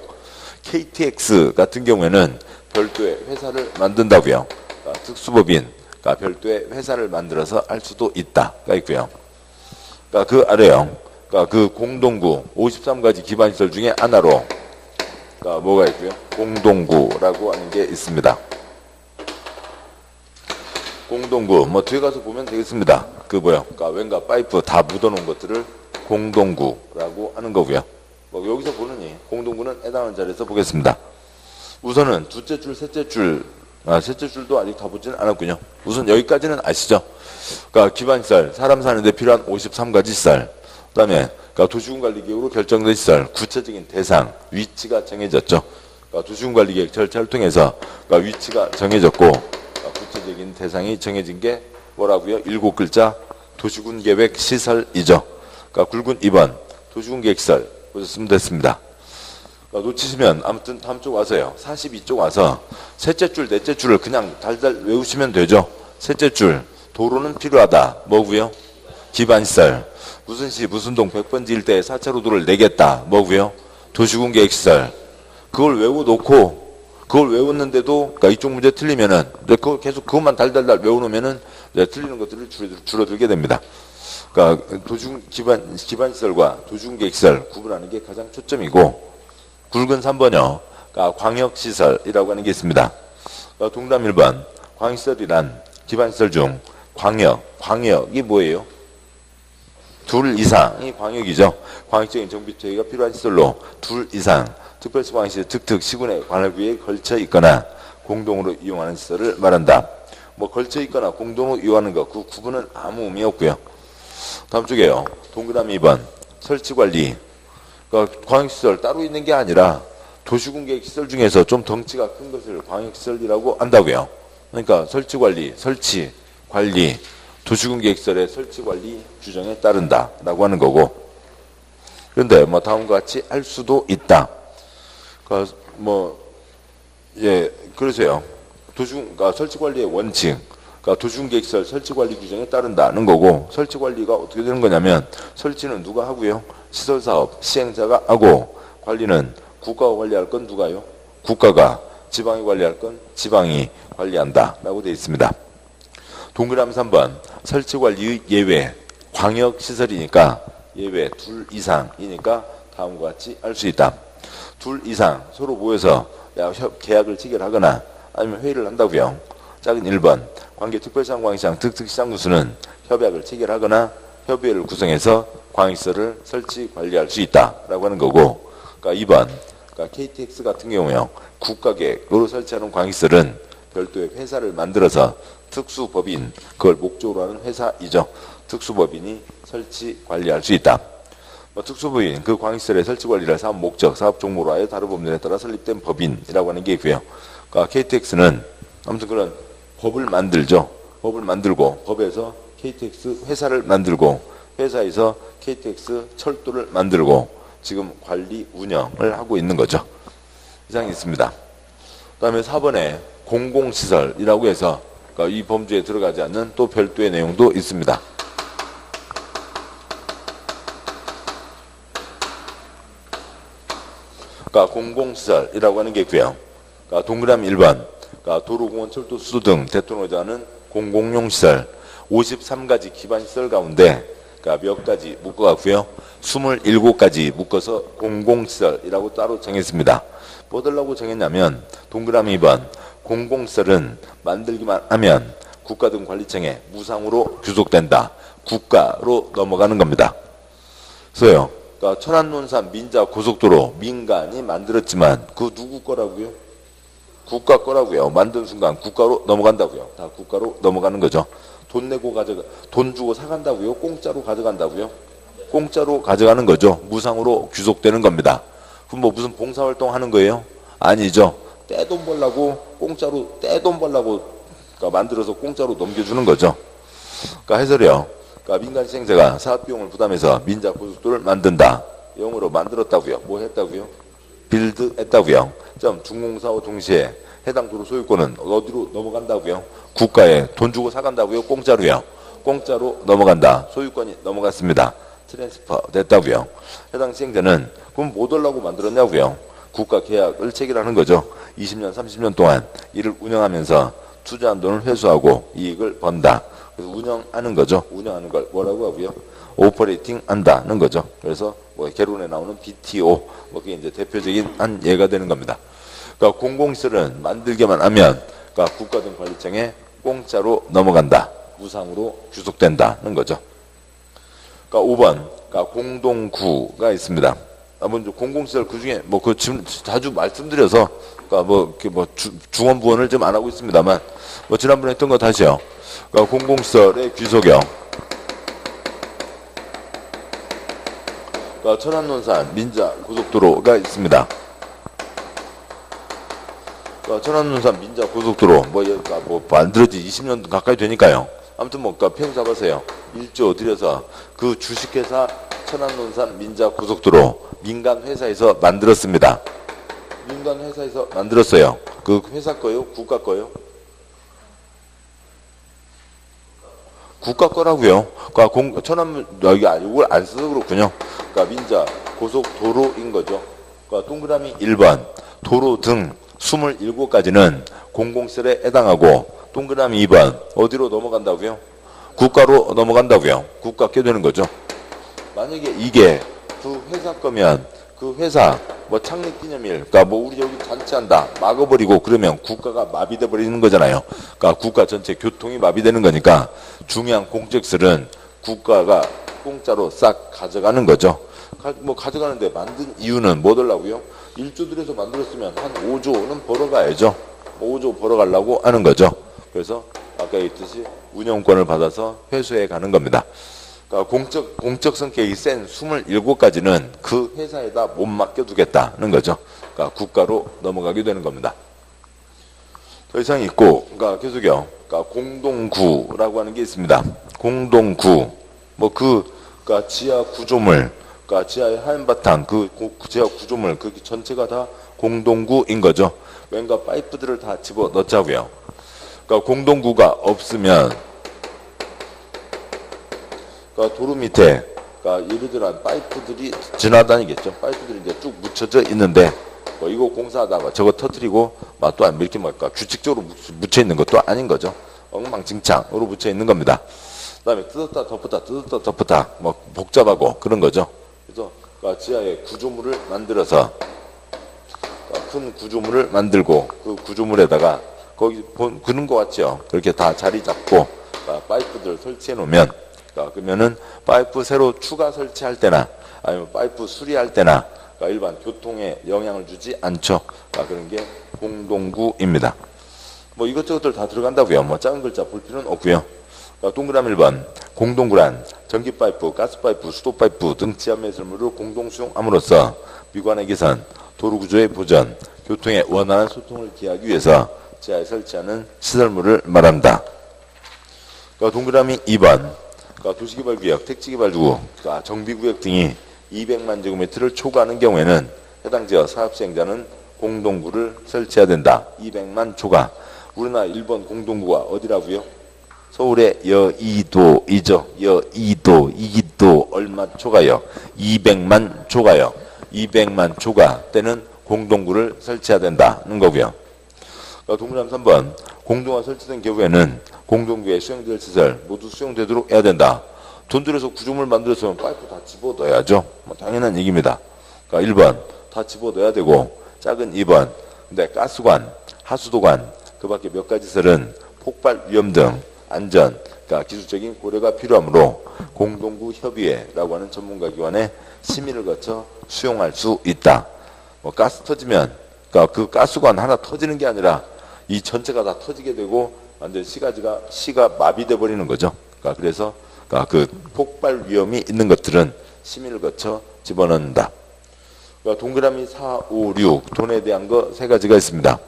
KTX 같은 경우에는 별도의 회사를 만든다고요. 그러니까 특수법인 별도의 회사를 만들어서 할 수도 있다가 있고요. 그러니까 그 아래요. 그러니까 그 공동구 53가지 기반시설 중에 하나로 뭐가 있고요? 공동구라고 하는 게 있습니다. 공동구 뭐 뒤에 가서 보면 되겠습니다. 그러니까 왠가 파이프 다 묻어놓은 것들을 공동구라고 하는 거고요. 여기서 보느니 공동구는 해당하는 자리에서 보겠습니다. 우선은 둘째 줄, 셋째 줄도 아직 다 보지는 않았군요. 우선 여기까지는 아시죠? 그러니까 기반시설, 사람 사는데 필요한 53가지 시설, 그다음에 도시군관리계획으로 결정된 시설, 구체적인 대상, 위치가 정해졌죠. 도시군관리계획 절차를 통해서 위치가 정해졌고 구체적인 대상이 정해진 게 뭐라고요? 7글자 도시군계획 시설이죠. 굵은 2번 도시군계획 시설 보셨으면 됐습니다. 놓치시면 아무튼 다음 쪽 와서요. 42쪽 와서 셋째 줄, 넷째 줄을 그냥 달달 외우시면 되죠. 셋째 줄 도로는 필요하다. 뭐고요? 기반시설. 무슨 시 무슨 동 100번지 일대에 4차로도를 내겠다. 뭐고요? 도시군계획시설. 그걸 외워놓고 그걸 외웠는데도 이쪽 문제 틀리면은 계속 그것만 달달달 외워놓으면은 틀리는 것들이 줄어들게 됩니다. 도시군 기반시설과 도시군계획시설 구분하는 게 가장 초점이고, 굵은 3번이요. 광역시설이라고 하는 게 있습니다. 동그라미 1번 광역시설이란 기반시설 중 광역이 뭐예요? 둘 이상이 광역이죠. 광역적인 정비처리가 필요한 시설로 둘 이상 특별시 광역시 특특 시군의 관할구에 걸쳐 있거나 공동으로 이용하는 시설을 말한다. 걸쳐 있거나 공동으로 이용하는 것 그 구분은 아무 의미 없고요. 다음 쪽에요. 동그라미 2번 설치관리. 광역시설 따로 있는 게 아니라 도시군계획시설 중에서 좀 덩치가 큰 것을 광역시설이라고 한다고요. 그러니까 설치 관리 도시군계획설의 설치 관리 규정에 따른다라고 하는 거고. 그런데 뭐 다음과 같이 할 수도 있다. 그러니까 그러세요. 그러니까 설치 관리의 원칙. 그러니까 도시군계획설 설치관리 규정에 따른다는 거고, 설치관리가 어떻게 되는 거냐면 설치는 누가 하고요? 시설사업 시행자가 하고, 관리는 국가가 관리할 건 누가요? 국가가, 지방이 관리할 건 지방이 관리한다 라고 되어 있습니다. 동그라미 3번 설치관리의 예외, 광역시설이니까 예외 둘 이상이니까 다음과 같이 할 수 있다. 둘 이상 서로 모여서 계약을 체결하거나 아니면 회의를 한다고요. 작은 1번 관계특별시장 특특시장 군수는 협약을 체결하거나 협의회를 구성해서 광역시설을 설치 관리할 수 있다라고 하는 거고, 그러니까 2번 그러니까 KTX 같은 경우요, 국가계획으로 설치하는 광역시설은 별도의 회사를 만들어서 특수법인, 그걸 목적으로 하는 회사이죠. 특수법인이 설치 관리할 수 있다. 특수법인, 그 광역시설의 설치 관리를 사업 목적, 사업 종목으로 하여 다른 법률에 따라 설립된 법인이라고 하는 게 있고요. 그러니까 KTX는 아무튼 그런 법을 만들죠. 법을 만들고 법에서 KTX 회사를 만들고 회사에서 KTX 철도를 만들고 지금 관리 운영을 하고 있는 거죠. 이상이 있습니다. 그 다음에 4번에 공공시설이라고 해서 그러니까 이 범주에 들어가지 않는 또 별도의 내용도 있습니다. 그러니까 공공시설이라고 하는 게 있고요. 그러니까 동그라미 1번 그러니까 도로, 공원, 철도, 수도 등 대통령이 정하는 공공용 시설 53가지 기반시설 가운데 그러니까 몇 가지 묶어갖고요. 27가지 묶어서 공공시설이라고 따로 정했습니다. 뭐들라고 정했냐면 동그라미 2번 공공시설은 만들기만 하면 국가 등 관리청에 무상으로 귀속된다. 국가로 넘어가는 겁니다. 그래서요. 그러니까 천안논산 민자고속도로 민간이 만들었지만 그 누구 거라고요? 국가 거라고요. 만든 순간 국가로 넘어간다고요. 다 국가로 넘어가는 거죠. 돈 내고 돈 주고 사간다고요? 공짜로 가져간다고요? 공짜로 가져가는 거죠. 무상으로 귀속되는 겁니다. 그럼 뭐 무슨 봉사활동 하는 거예요? 아니죠. 떼돈 벌라고 공짜로 떼돈 벌라고 그러니까 만들어서 공짜로 넘겨주는 거죠. 그러니까 해설이요. 그러니까 민간 시행자가 사업비용을 부담해서 민자고속도로를 만든다. 영어로 만들었다고요. 뭐 했다고요? 빌드 했다고요. 중공사와 동시에 해당 도로 소유권은 어디로 넘어간다고요? 국가에 돈 주고 사간다고요? 공짜로요. 공짜로 넘어간다. 소유권이 넘어갔습니다. 트랜스퍼 됐다고요. 해당 시행자는 그럼 뭐 달라고 만들었냐고요? 국가 계약을 체결하는 거죠. 20년, 30년 동안 이를 운영하면서 투자한 돈을 회수하고 이익을 번다. 그래서 운영하는 거죠. 운영하는 걸 뭐라고 하고요? 오퍼레이팅 한다는 거죠. 그래서 뭐 개론에 나오는 BTO 그게 이제 대표적인 한 예가 되는 겁니다. 그러니까 공공시설은 만들기만 하면 그러니까 국가 등 관리청에 공짜로 넘어간다. 무상으로 귀속된다는 거죠. 그러니까 5번 그러니까 공동구가 있습니다. 먼저 공공시설 그 중에 뭐 그 지금 자주 말씀드려서 그러니까 중원부원을 좀 안 하고 있습니다만 뭐 지난번에 했던 거 다시요. 그러니까 공공시설의 귀속형. 그러니까 천안논산 민자고속도로가 있습니다. 그러니까 천안논산 민자고속도로 그러니까 만들어진 20년 가까이 되니까요. 아무튼 그러니까 편 잡아서요. 1조 들여서 그 주식회사 천안논산 민자고속도로 민간 회사에서 만들었습니다. 민간 회사에서 만들었어요. 그 회사 거요? 국가 거요? 국가 거라고요. 그러니까 이걸 안 써서 그렇군요. 그러니까 민자 고속도로인 거죠. 그러니까 동그라미 1번 도로 등 27가지는 공공시설에 해당하고 동그라미 2번 어디로 넘어간다고요? 국가로 넘어간다고요. 국가께 되는 거죠. 만약에 이게 그 회사 거면 그 회사 창립기념일 그러니까 우리 여기 잔치한다 막아버리고 그러면 국가가 마비돼 버리는 거잖아요. 그러니까 국가 전체 교통이 마비되는 거니까 중요한 공적시설은 국가가 공짜로 싹 가져가는 거죠. 가져가는데 만든 이유는 뭐 달라고요? 1조 들여서 만들었으면 한 5조는 벌어가야죠. 5조 벌어가려고 하는 거죠. 그래서 아까 얘기했듯이 운영권을 받아서 회수해 가는 겁니다. 그러니까 공적 성격이 센 27가지는 그 회사에다 못 맡겨두겠다는 거죠. 그러니까 국가로 넘어가게 되는 겁니다. 더 이상 있고, 그러니까 계속요. 그러니까 공동구라고 하는 게 있습니다. 공동구. 그러니까 지하 구조물, 그러니까 지하의 하얀 바탕, 지하 구조물, 그 전체가 다 공동구인 거죠. 왠가 파이프들을 다 집어 넣자고요. 그러니까 공동구가 없으면, 그러니까 도로 밑에, 그러니까 예를 들어 파이프들이 지나다니겠죠. 파이프들이 이제 쭉 묻혀져 있는데, 이거 공사하다가 저거 터뜨리고, 또 이렇게 규칙적으로 묻혀 있는 것도 아닌 거죠. 엉망진창으로 묻혀 있는 겁니다. 그 다음에 뜯었다 덮었다, 복잡하고 그런 거죠. 그래서 지하에 구조물을 만들어서, 큰 구조물을 만들고, 그 구조물에다가, 거기 그런 거 같죠. 그렇게 다 자리 잡고, 파이프들 설치해 놓으면, 그러면은 파이프 새로 추가 설치할 때나, 아니면 파이프 수리할 때나, 일반 교통에 영향을 주지 않죠. 그런 게 공동구입니다. 이것저것들 다 들어간다고요. 작은 글자 볼 필요는 없고요. 동그라미 1번. 공동구란 전기파이프, 가스파이프, 수도파이프 등 지하 매설물을 공동 수용함으로써 미관의 개선, 도로구조의 보전, 교통의 원활한 소통을 기하기 위해서 지하에 설치하는 시설물을 말한다. 동그라미 2번. 도시개발구역, 택지개발구, 정비구역 등이 200만 제곱미터를 초과하는 경우에는 해당 지역 사업시행자는 공동구를 설치해야 된다. 200만 초과. 우리나라 1번 공동구가 어디라고요? 서울의 여의도이죠. 여의도, 이기도 얼마 초과요? 200만 초과요. 200만 초과 때는 공동구를 설치해야 된다는 거고요. 동그라미 3번. 공동구가 설치된 경우에는 공동구에 수용될 시설 모두 수용되도록 해야 된다. 돈 들여서 구조물 만들어서 파이프 다 집어넣어야죠. 당연한 얘기입니다. 그러니까 1번 다 집어넣어야 되고, 작은 2번. 근데 가스관, 하수도관, 그 밖에 몇 가지 설은 폭발 위험 등 안전, 그러니까 기술적인 고려가 필요하므로 공동구 협의회라고 하는 전문가 기관의 심의를 거쳐 수용할 수 있다. 가스 터지면, 그러니까 그 가스관 하나 터지는 게 아니라 이 전체가 다 터지게 되고 완전 시가 마비돼 버리는 거죠. 그래서 그 폭발 위험이 있는 것들은 심의를 거쳐 집어넣는다. 동그라미 4, 5, 6 돈에 대한 거 세 가지가 있습니다.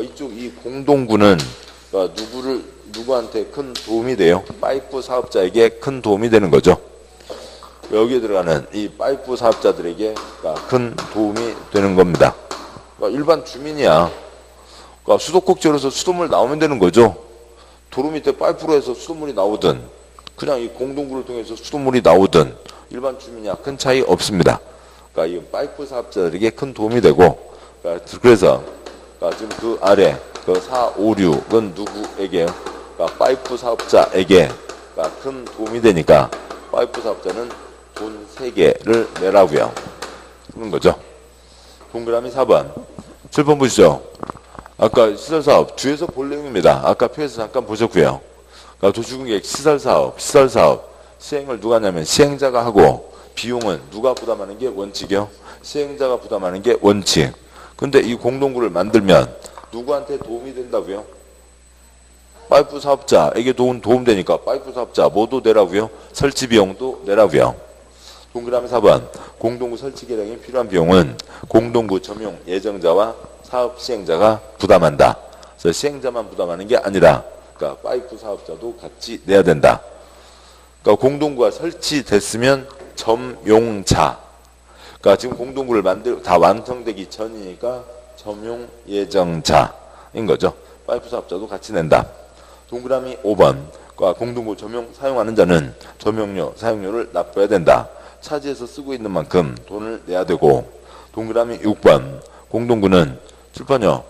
이쪽 이 공동구는 누구한테 큰 도움이 돼요? 파이프 사업자에게 큰 도움이 되는 거죠. 여기에 들어가는 이 파이프 사업자들에게 큰 도움이 되는 겁니다. 일반 주민이야. 수도꼭지 열어서 수돗물 나오면 되는 거죠. 도로 밑에 파이프로 해서 수돗물이 나오든, 그냥 이 공동구를 통해서 수돗물이 나오든 일반 주민이야 큰 차이 없습니다. 이 파이프 사업자들에게 큰 도움이 되고, 그래서 지금 그 아래 그 4, 5, 6은 누구에게요? 파이프 사업자에게 큰 도움이 되니까 파이프 사업자는 돈 3개를 내라고요. 그런 거죠. 동그라미 4번. 7번 보시죠. 아까 시설사업 뒤에서 볼 내용입니다. 아까 표에서 잠깐 보셨고요. 도시공객 시설사업 시행을 누가 하냐면 시행자가 하고, 비용은 누가 부담하는 게 원칙이요? 시행자가 부담하는 게 원칙. 근데 이 공동구를 만들면 누구한테 도움이 된다고요? 파이프 사업자에게 도움되니까 파이프 사업자 뭐도 내라고요? 설치 비용도 내라고요. 동그라미 4번. 공동구 설치 계량에 필요한 비용은 공동구 점용 예정자와 사업 시행자가 부담한다. 그래서 시행자만 부담하는 게 아니라 파이프 사업자도 같이 내야 된다. 공동구가 설치됐으면 점용자. 지금 공동구를 다 완성되기 전이니까 점용 예정자인 거죠. 파이프 사업자도 같이 낸다. 동그라미 5번. 공동구 점용 사용하는 자는 점용료, 사용료를 납부해야 된다. 차지해서 쓰고 있는 만큼 돈을 내야 되고. 동그라미 6번. 공동구는 7번요.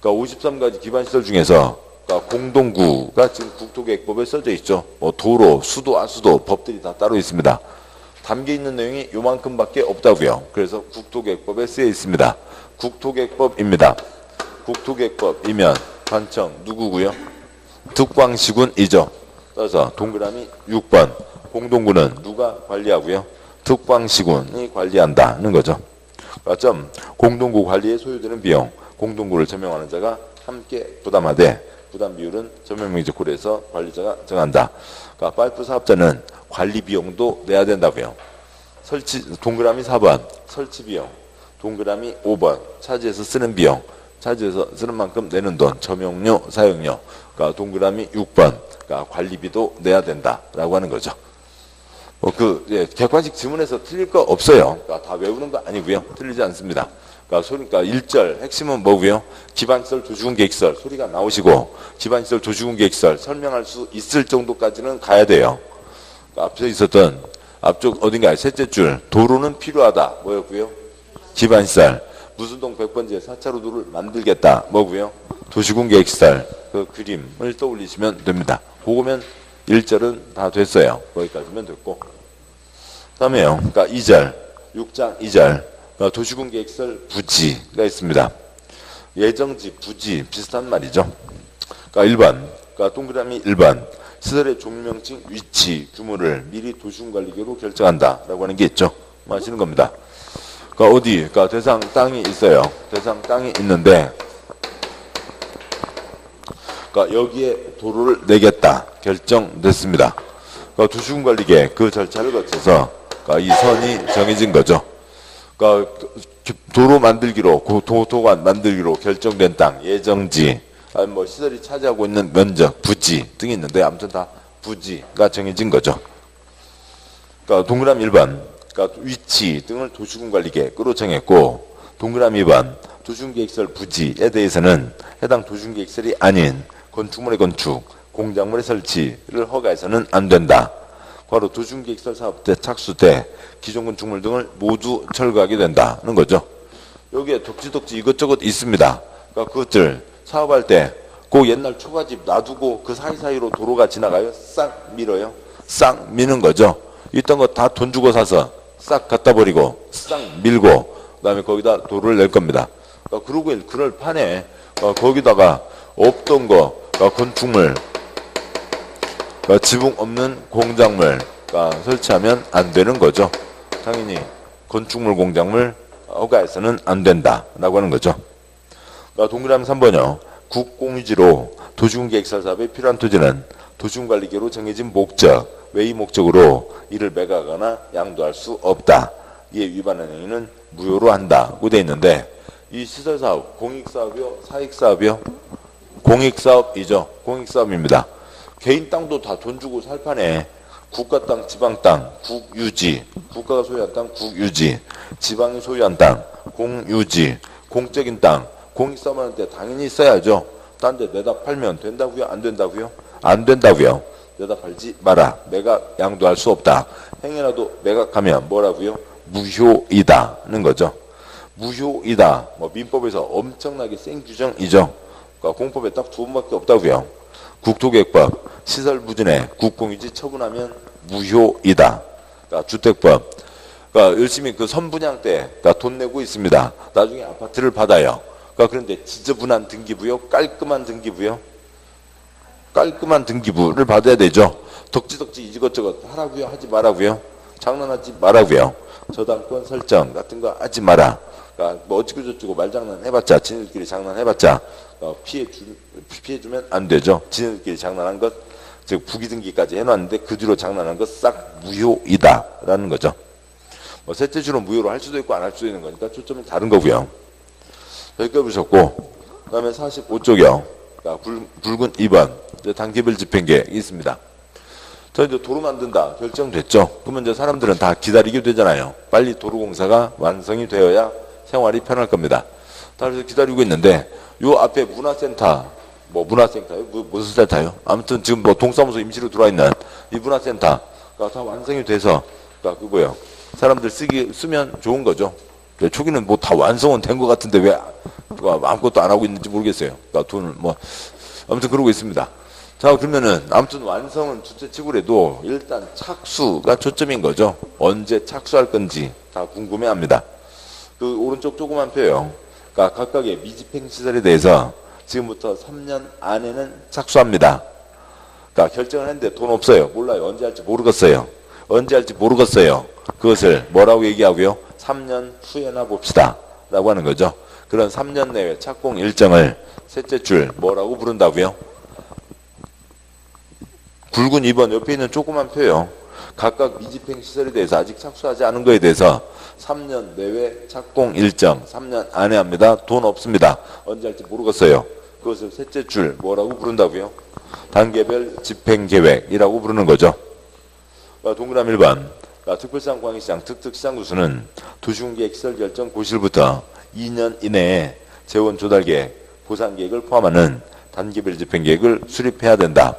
53가지 기반시설 중에서 공동구가 지금 국토계획법에 써져 있죠. 도로, 수도, 하수도 법들이 다 따로 있습니다. 담겨있는 내용이 요만큼밖에 없다고요. 그래서 국토계획법에 쓰여 있습니다. 국토계획법입니다. 국토계획법이면 관청 누구고요? 득광시군이죠. 따라서 동그라미 6번. 공동구는 누가 관리하고요? 득광시군이 관리한다는 거죠. 점 공동구 관리에 소요되는 비용, 공동구를 점용하는 자가 함께 부담하되 부담 비율은 점용명제 고려해서 관리자가 정한다. 파이프 사업자는 관리 비용도 내야 된다고요. 동그라미 4번 설치 비용, 동그라미 5번 차지해서 쓰는 비용, 차지해서 쓰는 만큼 내는 돈, 점용료, 사용료, 그러니까 동그라미 6번, 그러니까 관리비도 내야 된다라고 하는 거죠. 객관식 지문에서 틀릴 거 없어요. 그러니까 다 외우는 거 아니고요. 틀리지 않습니다. 그러니까 1절 핵심은 뭐고요? 기반시설 도시군 계획설 소리가 나오시고 기반시설 도시군 계획설 설명할 수 있을 정도까지는 가야 돼요. 그러니까 앞서 있었던 앞쪽 어딘가에 셋째 줄 도로는 필요하다 뭐였고요? 기반시설 무슨 동 100번지에 4차로 도를 만들겠다 뭐고요? 도시군 계획설 그 그림을 떠올리시면 됩니다. 그거면 1절은 다 됐어요. 거기까지면 됐고 다음에요. 그러니까 2절 6장 2절 도시군 계획설 부지가 있습니다. 예정지 부지 비슷한 말이죠. 그러니까 1번 그러니까 동그라미 1번 시설의 종류명칭 위치 규모를 미리 도시군관리계로 결정한다라고 하는 게 있죠. 뭐 하시는 겁니다. 그러니까 어디 그러니까 대상 땅이 있어요. 대상 땅이 있는데 그러니까 여기에 도로를 내겠다 결정됐습니다. 그러니까 도시군관리계 그 절차를 거쳐서 그러니까 이 선이 정해진 거죠. 그러니까 도로 만들기로 도관 만들기로 결정된 땅 예정지 아니 뭐 시설이 차지하고 있는 면적 부지 등이 있는데 아무튼 다 부지가 정해진 거죠. 그러니까 동그라미 1번 그러니까 위치 등을 도시군관리계획으로 정했고 동그라미 2번 도시군계획설 부지에 대해서는 해당 도시군계획설이 아닌 건축물의 건축, 공작물의 설치를 허가해서는 안 된다. 바로 도시군계획설 사업 때 착수 때 기존 건축물 등을 모두 철거하게 된다는 거죠. 여기에 덕지덕지 이것저것 있습니다. 그러니까 그것들 사업할 때 그 옛날 초가집 놔두고 그 사이사이로 도로가 지나가요. 싹 밀어요. 싹 미는 거죠. 있던 거 다 돈 주고 사서 싹 갖다 버리고 싹 밀고 그다음에 거기다 도로를 낼 겁니다. 그러니까 그러고 그럴 판에 거기다가 없던 거 건축물 지붕 없는 공작물 설치하면 안 되는 거죠. 당연히 건축물 공작물 허가해서는 안 된다라고 하는 거죠. 동그라미 3번이요. 국공유지로 도시군계획설 사업에 필요한 토지는 도시군관리계로 정해진 목적, 외의 목적으로 이를 매각하거나 양도할 수 없다. 이에 위반하는 행위는 무효로 한다고 되어 있는데 이 시설사업, 공익사업이요? 사익사업이요? 공익사업이죠. 공익사업입니다. 개인 땅도 다 돈 주고 살 판에 국가 땅, 지방 땅, 국유지, 국가가 소유한 땅, 국유지, 지방이 소유한 땅, 공유지, 공적인 땅, 공익사업 하는데 당연히 써야죠. 딴 데 내다 팔면 된다고요? 안 된다고요? 안 된다고요. 내다 팔지 마라. 매각 양도할 수 없다. 행여라도 매각하면 뭐라고요? 무효이다는 거죠. 무효이다. 뭐 민법에서 엄청나게 센 규정이죠. 그러니까 공법에 딱 두 번밖에 없다고요. 국토계획법 시설부진에 국공유지 처분하면 무효이다. 그러니까 주택법 그러니까 열심히 그 선분양 때 돈 내고 있습니다. 나중에 아파트를 받아요. 그러니까 그런데 지저분한 등기부요, 깔끔한 등기부요, 깔끔한 등기부를 받아야 되죠. 덕지덕지 이것저것 하라고요, 하지 마라고요, 장난하지 마라고요. 저당권 설정 같은 거 하지 마라. 그러니까 뭐 어찌고저찌고 말장난 해봤자 지네들끼리 장난해봤자 피해주면 안 되죠. 지네들끼리 장난한 것, 즉 부기등기까지 해놨는데 그 뒤로 장난한 것 싹 무효이다라는 거죠. 뭐 셋째 줄은 무효로 할 수도 있고 안 할 수도 있는 거니까 초점이 다른 거고요. 여기까지 보셨고 그 다음에 45쪽이요. 그러니까 굵은 2번 단계별 집행계획이 있습니다. 저 이제 도로 만든다 결정됐죠. 그러면 이제 사람들은 다 기다리게 되잖아요. 빨리 도로공사가 완성이 되어야 생활이 편할 겁니다. 다 그래서 기다리고 있는데 요 앞에 문화센터 뭐 문화센터요? 무슨 센터요? 아무튼 지금 뭐 동사무소 임시로 들어와 있는 이 문화센터가 다 완성이 돼서 그러니까 그거요. 사람들 쓰면 좋은 거죠. 초기는 뭐 다 완성은 된 것 같은데 왜 아무것도 안 하고 있는지 모르겠어요. 그러니까 돈을 뭐 아무튼 그러고 있습니다. 자 그러면은 아무튼 완성은 둘째치고라도 일단 착수가 초점인 거죠. 언제 착수할 건지 다 궁금해합니다. 그 오른쪽 조그만 표요. 그러니까 각각의 미집행 시설에 대해서 지금부터 3년 안에는 착수합니다. 그러니까 결정을 했는데 돈 없어요. 몰라요. 언제 할지 모르겠어요. 언제 할지 모르겠어요. 그것을 뭐라고 얘기하고요? 3년 후에나 봅시다. 라고 하는 거죠. 그런 3년 내외 착공 일정을 셋째 줄 뭐라고 부른다고요? 굵은 2번 옆에 있는 조그만 표요. 각각 미집행 시설에 대해서 아직 착수하지 않은 거에 대해서 3년 내외 착공 일정, 3년 안에 합니다. 돈 없습니다. 언제 할지 모르겠어요. 그것을 셋째 줄 뭐라고 부른다고요? 단계별 집행계획이라고 부르는 거죠. 동그라미 1번. 특별시장 광역시장 특특시장 구수는 도시군계획 시설 결정 고시일부터 2년 이내에 재원 조달계획, 보상계획을 포함하는 단계별 집행계획을 수립해야 된다.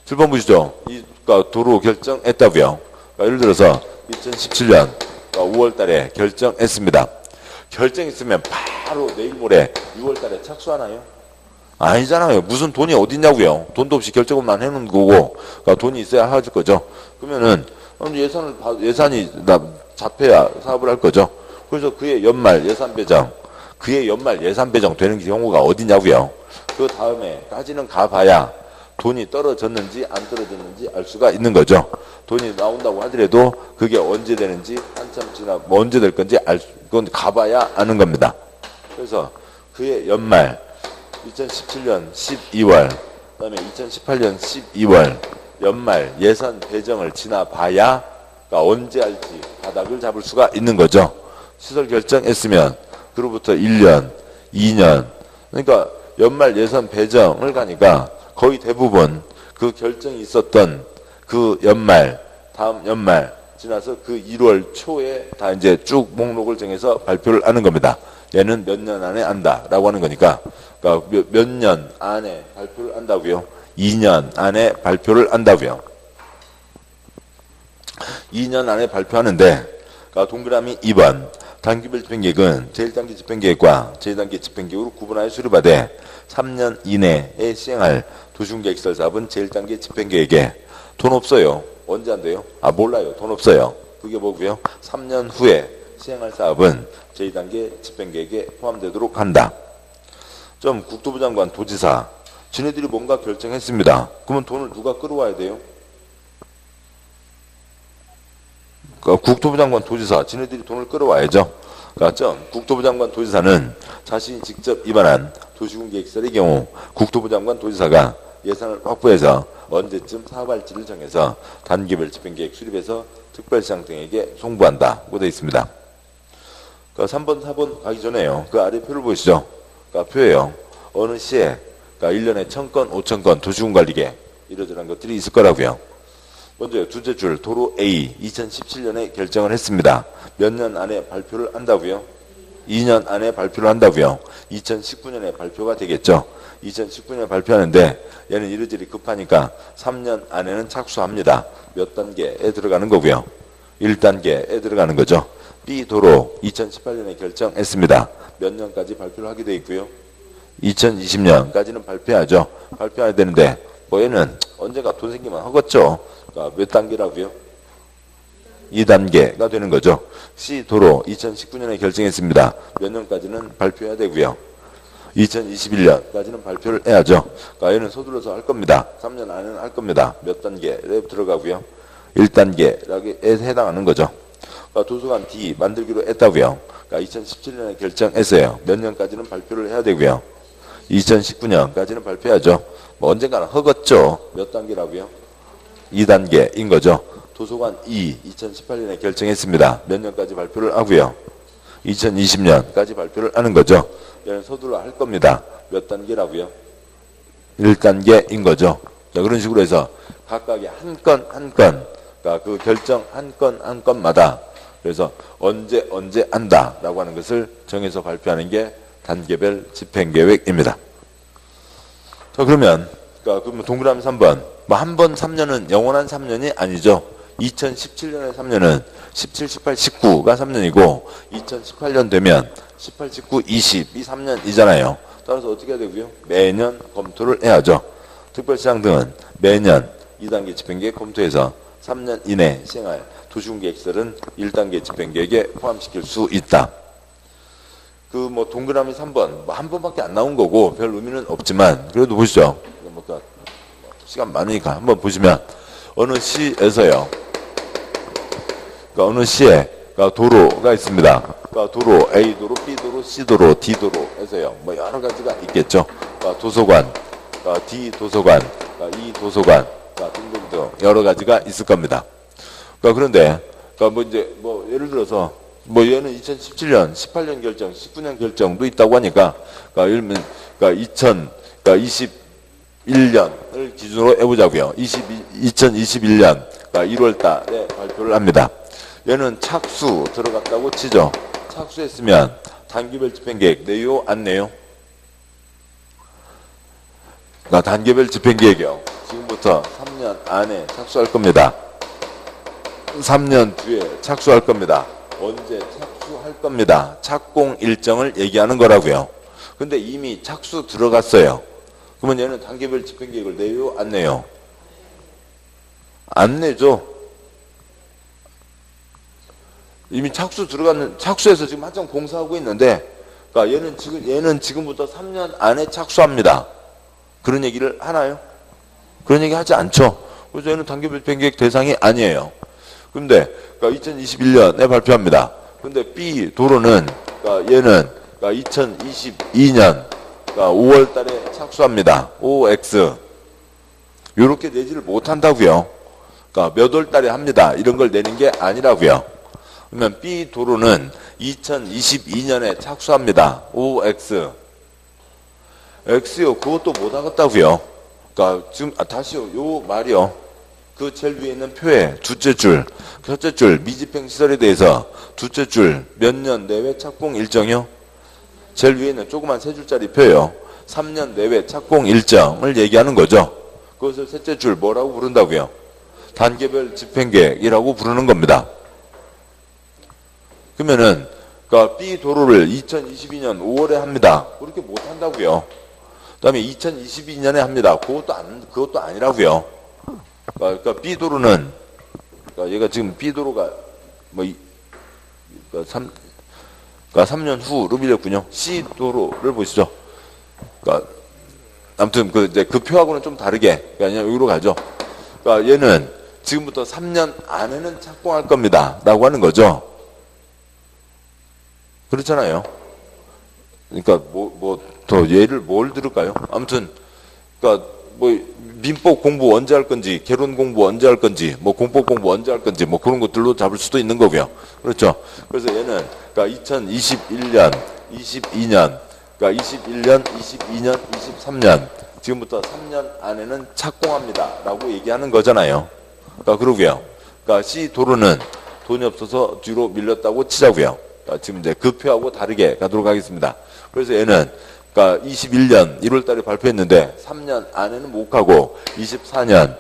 7번 보시죠. 도로 결정했다고요. 예를 들어서 2017년 5월 달에 결정했습니다. 결정했으면 바로 내일 모레 6월 달에 착수하나요? 아니잖아요. 무슨 돈이 어딨냐고요. 돈도 없이 결정만 해놓은 거고 돈이 있어야 하실 거죠. 그러면은 예산이 잡혀야 사업을 할 거죠. 그래서 그의 연말 예산 배정 되는 경우가 어디냐고요. 그 다음에까지는 가봐야 돈이 떨어졌는지 안 떨어졌는지 알 수가 있는 거죠. 돈이 나온다고 하더라도 그게 언제 되는지 한참 지나 언제 될 건지 그건 가봐야 아는 겁니다. 그래서 그의 연말 2017년 12월 그다음에 2018년 12월 연말 예산 배정을 지나봐야 언제 할지 바닥을 잡을 수가 있는 거죠. 시설 결정했으면 그로부터 1년, 2년 그러니까 연말 예산 배정을 가니까 거의 대부분 그 결정이 있었던 그 연말, 다음 연말 지나서 그 1월 초에 다 이제 쭉 목록을 정해서 발표를 하는 겁니다. 얘는 몇 년 안에 한다라고 하는 거니까 몇 년 안에 발표를 한다고요. 2년 안에 발표를 한다고요. 2년 안에 발표하는데 동그라미 2번 단계별 집행계획은 제1단계 집행계획과 제2단계 집행계획으로 구분하여 수립하되 3년 이내에 시행할 도시군계획시설 사업은 제1단계 집행계획에 돈 없어요. 언제 한대요? 몰라요. 돈 없어요. 그게 뭐고요? 3년 후에 시행할 사업은 제2단계 집행계획에 포함되도록 한다. 좀 국토부 장관, 도지사 지네들이 뭔가 결정했습니다. 그러면 돈을 누가 끌어와야 돼요? 국토부 장관, 도지사 지네들이 돈을 끌어와야죠. 그렇죠? 국토부 장관, 도지사는 자신이 직접 입안한 도시군계획시설의 경우 국토부 장관, 도지사가 예산을 확보해서 언제쯤 사업할지를 정해서 단계별 집행계획 수립해서 특별시장 등에게 송부한다고 되어 있습니다. 3번, 4번 가기 전에요. 그 아래 표를 보시죠. 표예요. 어느 시에 1년에 1000건, 5000건 도시군관리계획 이러저러한 것들이 있을 거라고요. 먼저 두째 줄 도로 A 2017년에 결정을 했습니다. 몇 년 안에 발표를 한다고요? 2년 안에 발표를 한다고요. 2019년에 발표가 되겠죠. 2019년에 발표하는데 얘는 이리저리 급하니까 3년 안에는 착수합니다. 몇 단계에 들어가는 거고요. 1단계에 들어가는 거죠. B 도로 2018년에 결정했습니다. 몇 년까지 발표를 하게 돼 있고요. 2020년까지는 발표하죠. 발표해야 되는데 얘는 언제가 돈 생기면 하겠죠. 몇 단계라고요? 2단계가 되는 거죠. C 도로 2019년에 결정했습니다. 몇 년까지는 발표해야 되고요. 2021년까지는 발표를 해야죠. 얘는 서둘러서 할 겁니다. 3년 안에는 할 겁니다. 몇 단계에 들어가고요. 1단계에 해당하는 거죠. 도서관 D 만들기로 했다고요. 2017년에 결정했어요. 몇 년까지는 발표를 해야 되고요. 2019년까지는 발표해야죠. 언젠가는 허겄죠. 몇 단계라고요? 2단계인 거죠. 도서관 E 2018년에 결정했습니다. 몇 년까지 발표를 하고요. 2020년까지 발표를 하는 거죠. 얘는 서둘러 할 겁니다. 몇 단계라고요? 1단계인 거죠. 자, 그런 식으로 해서 각각의 한 건 한 건, 그 결정 한 건 한 건마다 그래서 언제 한다라고 하는 것을 정해서 발표하는 게 단계별 집행계획입니다. 자, 그러면 동그라미 3번. 한 번 3년은 영원한 3년이 아니죠. 2017년의 3년은 17, 18, 19가 3년이고 2018년 되면 18, 19, 20 이 3년이잖아요. 따라서 어떻게 해야 되고요? 매년 검토를 해야죠. 특별시장 등은 매년 2단계 집행계획 검토해서 3년 이내 시행할 도시군계획시설은 1단계 집행계획에 포함시킬 수 있다. 동그라미 3번 한 번밖에 안 나온 거고 별 의미는 없지만 그래도 보시죠. 시간 많으니까 한번 보시면 어느 시에서요. 어느 시에 도로가 있습니다. 도로 A 도로, B 도로, C 도로, D 도로에서요. 여러 가지가 있겠죠. 도서관, D 도서관, E 도서관 등등등 여러 가지가 있을 겁니다. 그런데, 뭐 이제, 뭐, 예를 들어서, 뭐, 얘는 2017년, 18년 결정, 19년 결정도 있다고 하니까, 예를 들면, 2021년을 기준으로 해보자고요. 2021년, 1월 달에 발표를 합니다. 얘는 착수 들어갔다고 치죠. 착수했으면, 단기별 집행계획 내요, 안 내요? 단계별 집행계획이요. 지금부터 3년 안에 착수할 겁니다. 3년 뒤에 착수할 겁니다. 언제 착수할 겁니다. 착공 일정을 얘기하는 거라고요. 근데 이미 착수 들어갔어요. 그러면 얘는 단계별 집행계획을 내요, 안 내요? 안 내죠. 이미 착수해서 지금 한참 공사하고 있는데, 얘는 지금부터 3년 안에 착수합니다. 그런 얘기를 하나요? 그런 얘기 하지 않죠. 그래서 얘는 단계별 집행계획 대상이 아니에요. 근데 2021년에 발표합니다. 근데 B 도로는 얘는 2022년 5월 달에 착수합니다. OX. 요렇게 내지를 못한다고요. 몇 월 달에 합니다. 이런 걸 내는 게 아니라고요. 그러면 B 도로는 2022년에 착수합니다. OX. X요, 그것도 못 하겠다고요. 지금, 다시요, 요 말이요. 그 제일 위에 있는 표에 둘째 줄, 첫째 줄, 미집행 시설에 대해서 둘째 줄, 몇 년 내외 착공 일정이요? 제일 위에 있는 조그만 세 줄짜리 표요. 3년 내외 착공 일정을 얘기하는 거죠. 그것을 셋째 줄 뭐라고 부른다고요? 단계별 집행계획이라고 부르는 겁니다. 그러면은, B 도로를 2022년 5월에 합니다. 그렇게 못 한다고요. 그 다음에 2022년에 합니다. 그것도 아니라고요. B 도로는, 얘가 지금 B 도로가, 3년 후로 밀렸군요. C 도로를 보시죠. 아무튼, 이제 그 표하고는 좀 다르게, 그냥 여기로 가죠. 얘는 지금부터 3년 안에는 착공할 겁니다. 라고 하는 거죠. 그렇잖아요. 그러니까 더 예를 뭘 들을까요? 아무튼 민법 공부 언제 할 건지, 개론 공부 언제 할 건지, 공법 공부 언제 할 건지, 그런 것들로 잡을 수도 있는 거고요. 그렇죠. 그래서 얘는 2021년, 22년, 22년, 23년 지금부터 3년 안에는 착공합니다라고 얘기하는 거잖아요. 그러고요. C 도로는 돈이 없어서 뒤로 밀렸다고 치자고요. 지금 이제 그 표하고 다르게 가도록 하겠습니다. 그래서 얘는 21년 1월 달에 발표했는데 3년 안에는 못 가고 24년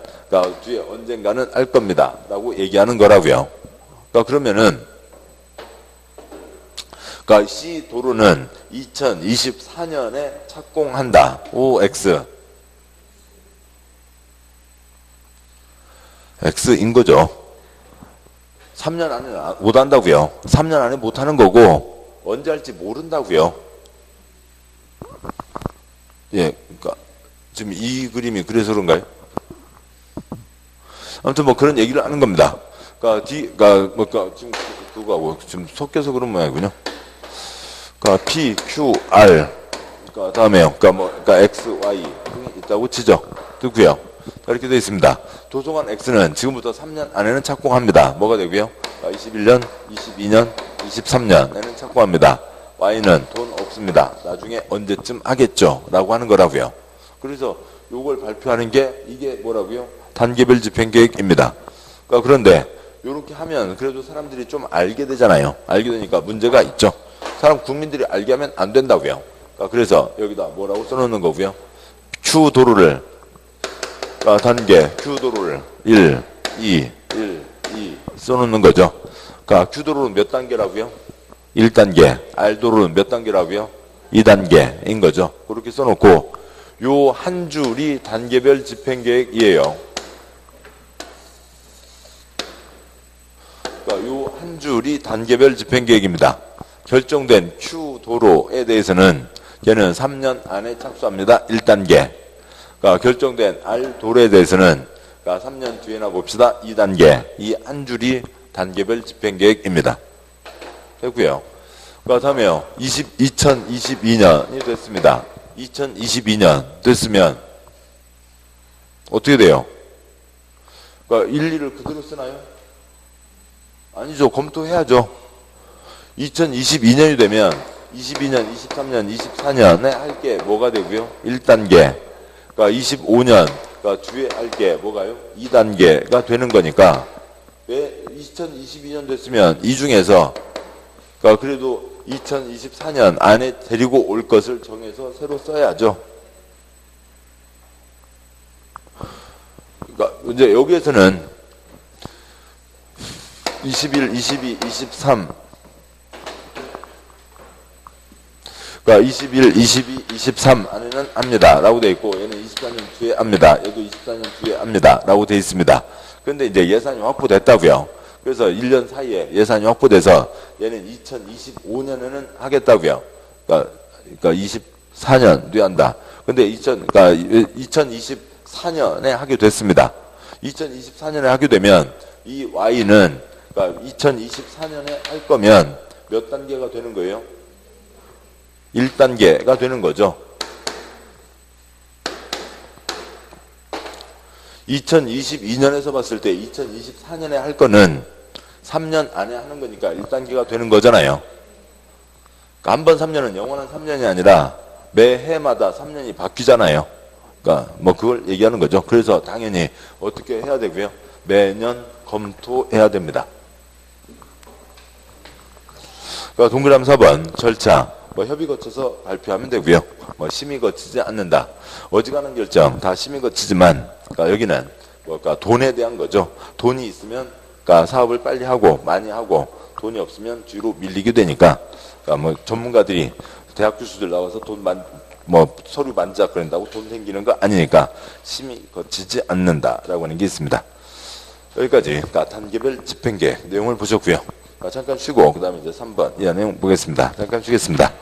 뒤에 언젠가는 할 겁니다. 라고 얘기하는 거라고요. 그러면은 C 도로는 2024년에 착공한다. OX. X인 거죠. 3년 안에 못 한다고요. 3년 안에 못 하는 거고 언제 할지 모른다고요. 예, 지금 이 그림이 그래서 그런가요? 아무튼 그런 얘기를 하는 겁니다. 지금 그거하고 지금 섞여서 그런 모양이군요. P, Q, R. 다음에요. X, Y 등이 있다고 치죠. 듣고요. 이렇게 되어 있습니다. 도서관 X는 지금부터 3년 안에는 착공합니다. 뭐가 되고요? 21년, 22년, 23년에는 착공합니다. Y는 돈 없습니다. 나중에 언제쯤 하겠죠? 라고 하는 거라고요. 그래서 요걸 발표하는 게 이게 뭐라고요? 단계별 집행계획입니다. 그런데 요렇게 하면 그래도 사람들이 좀 알게 되잖아요. 알게 되니까 문제가 있죠. 국민들이 알게 하면 안 된다고요. 그래서 여기다 뭐라고 써놓는 거고요? Q 도로를 단계 Q 도로를 1, 2 써놓는 거죠. Q 도로는 몇 단계라고요? 1단계. R 도로는 몇 단계라고요? 2단계인 거죠. 그렇게 써놓고 요 한 줄이 단계별 집행계획이에요. 요 한 줄이 단계별 집행계획입니다. 결정된 Q 도로에 대해서는 얘는 3년 안에 착수합니다. 1단계. 결정된 R 도로에 대해서는 3년 뒤에나 봅시다. 2단계. 이 한 줄이 단계별 집행계획입니다. 됐고요. 다음에요. 2022년이 됐습니다. 2022년 됐으면 어떻게 돼요? 1, 2를 그대로 쓰나요? 아니죠. 검토해야죠. 2022년이 되면 22년, 23년, 24년에 할 게 뭐가 되고요? 1단계. 그러니까 25년, 그러니까 뒤에 할 게 뭐가요? 2단계가 되는 거니까 왜 2022년 됐으면 이 중에서 그러니까 그래도 2024년 안에 데리고 올 것을 정해서 새로 써야죠. 그러니까 이제 여기에서는 21, 22, 23 그러니까 21, 22, 23 안에는 합니다. 라고 되어 있고 얘는 24년 뒤에 합니다. 얘도 24년 뒤에 합니다. 라고 되어 있습니다. 그런데 이제 예산이 확보됐다고요. 그래서 1년 사이에 예산이 확보돼서 얘는 2025년에는 하겠다고요. 그러니까 24년 뒤에 한다. 근데 그러니까 2024년에 하게 됐습니다. 2024년에 하게 되면 이 Y는 그러니까 2024년에 할 거면 몇 단계가 되는 거예요? 1단계가 되는 거죠. 2022년에서 봤을 때 2024년에 할 거는 3년 안에 하는 거니까 1단계가 되는 거잖아요. 그러니까 한 번 3년은 영원한 3년이 아니라 매해마다 3년이 바뀌잖아요. 그러니까 뭐 그걸 얘기하는 거죠. 그래서 당연히 어떻게 해야 되고요? 매년 검토해야 됩니다. 그러니까 동그라미 4번 절차. 뭐 협의 거쳐서 발표하면 되고요. 뭐 심의 거치지 않는다. 어지간한 결정 다 심의 거치지만, 그러니까 여기는 그러니까 돈에 대한 거죠. 돈이 있으면 그러니까 사업을 빨리 하고 많이 하고 돈이 없으면 뒤로 밀리게 되니까, 그러니까 뭐 전문가들이 대학 교수들 나와서 뭐 서류 만지작 그런다고 돈 생기는 거 아니니까 심의 거치지 않는다라고 하는 게 있습니다. 여기까지 그러니까 단계별 집행계획 내용을 보셨고요. 잠깐 쉬고 그 다음에 이제 3번 이 내용 보겠습니다. 잠깐 쉬겠습니다.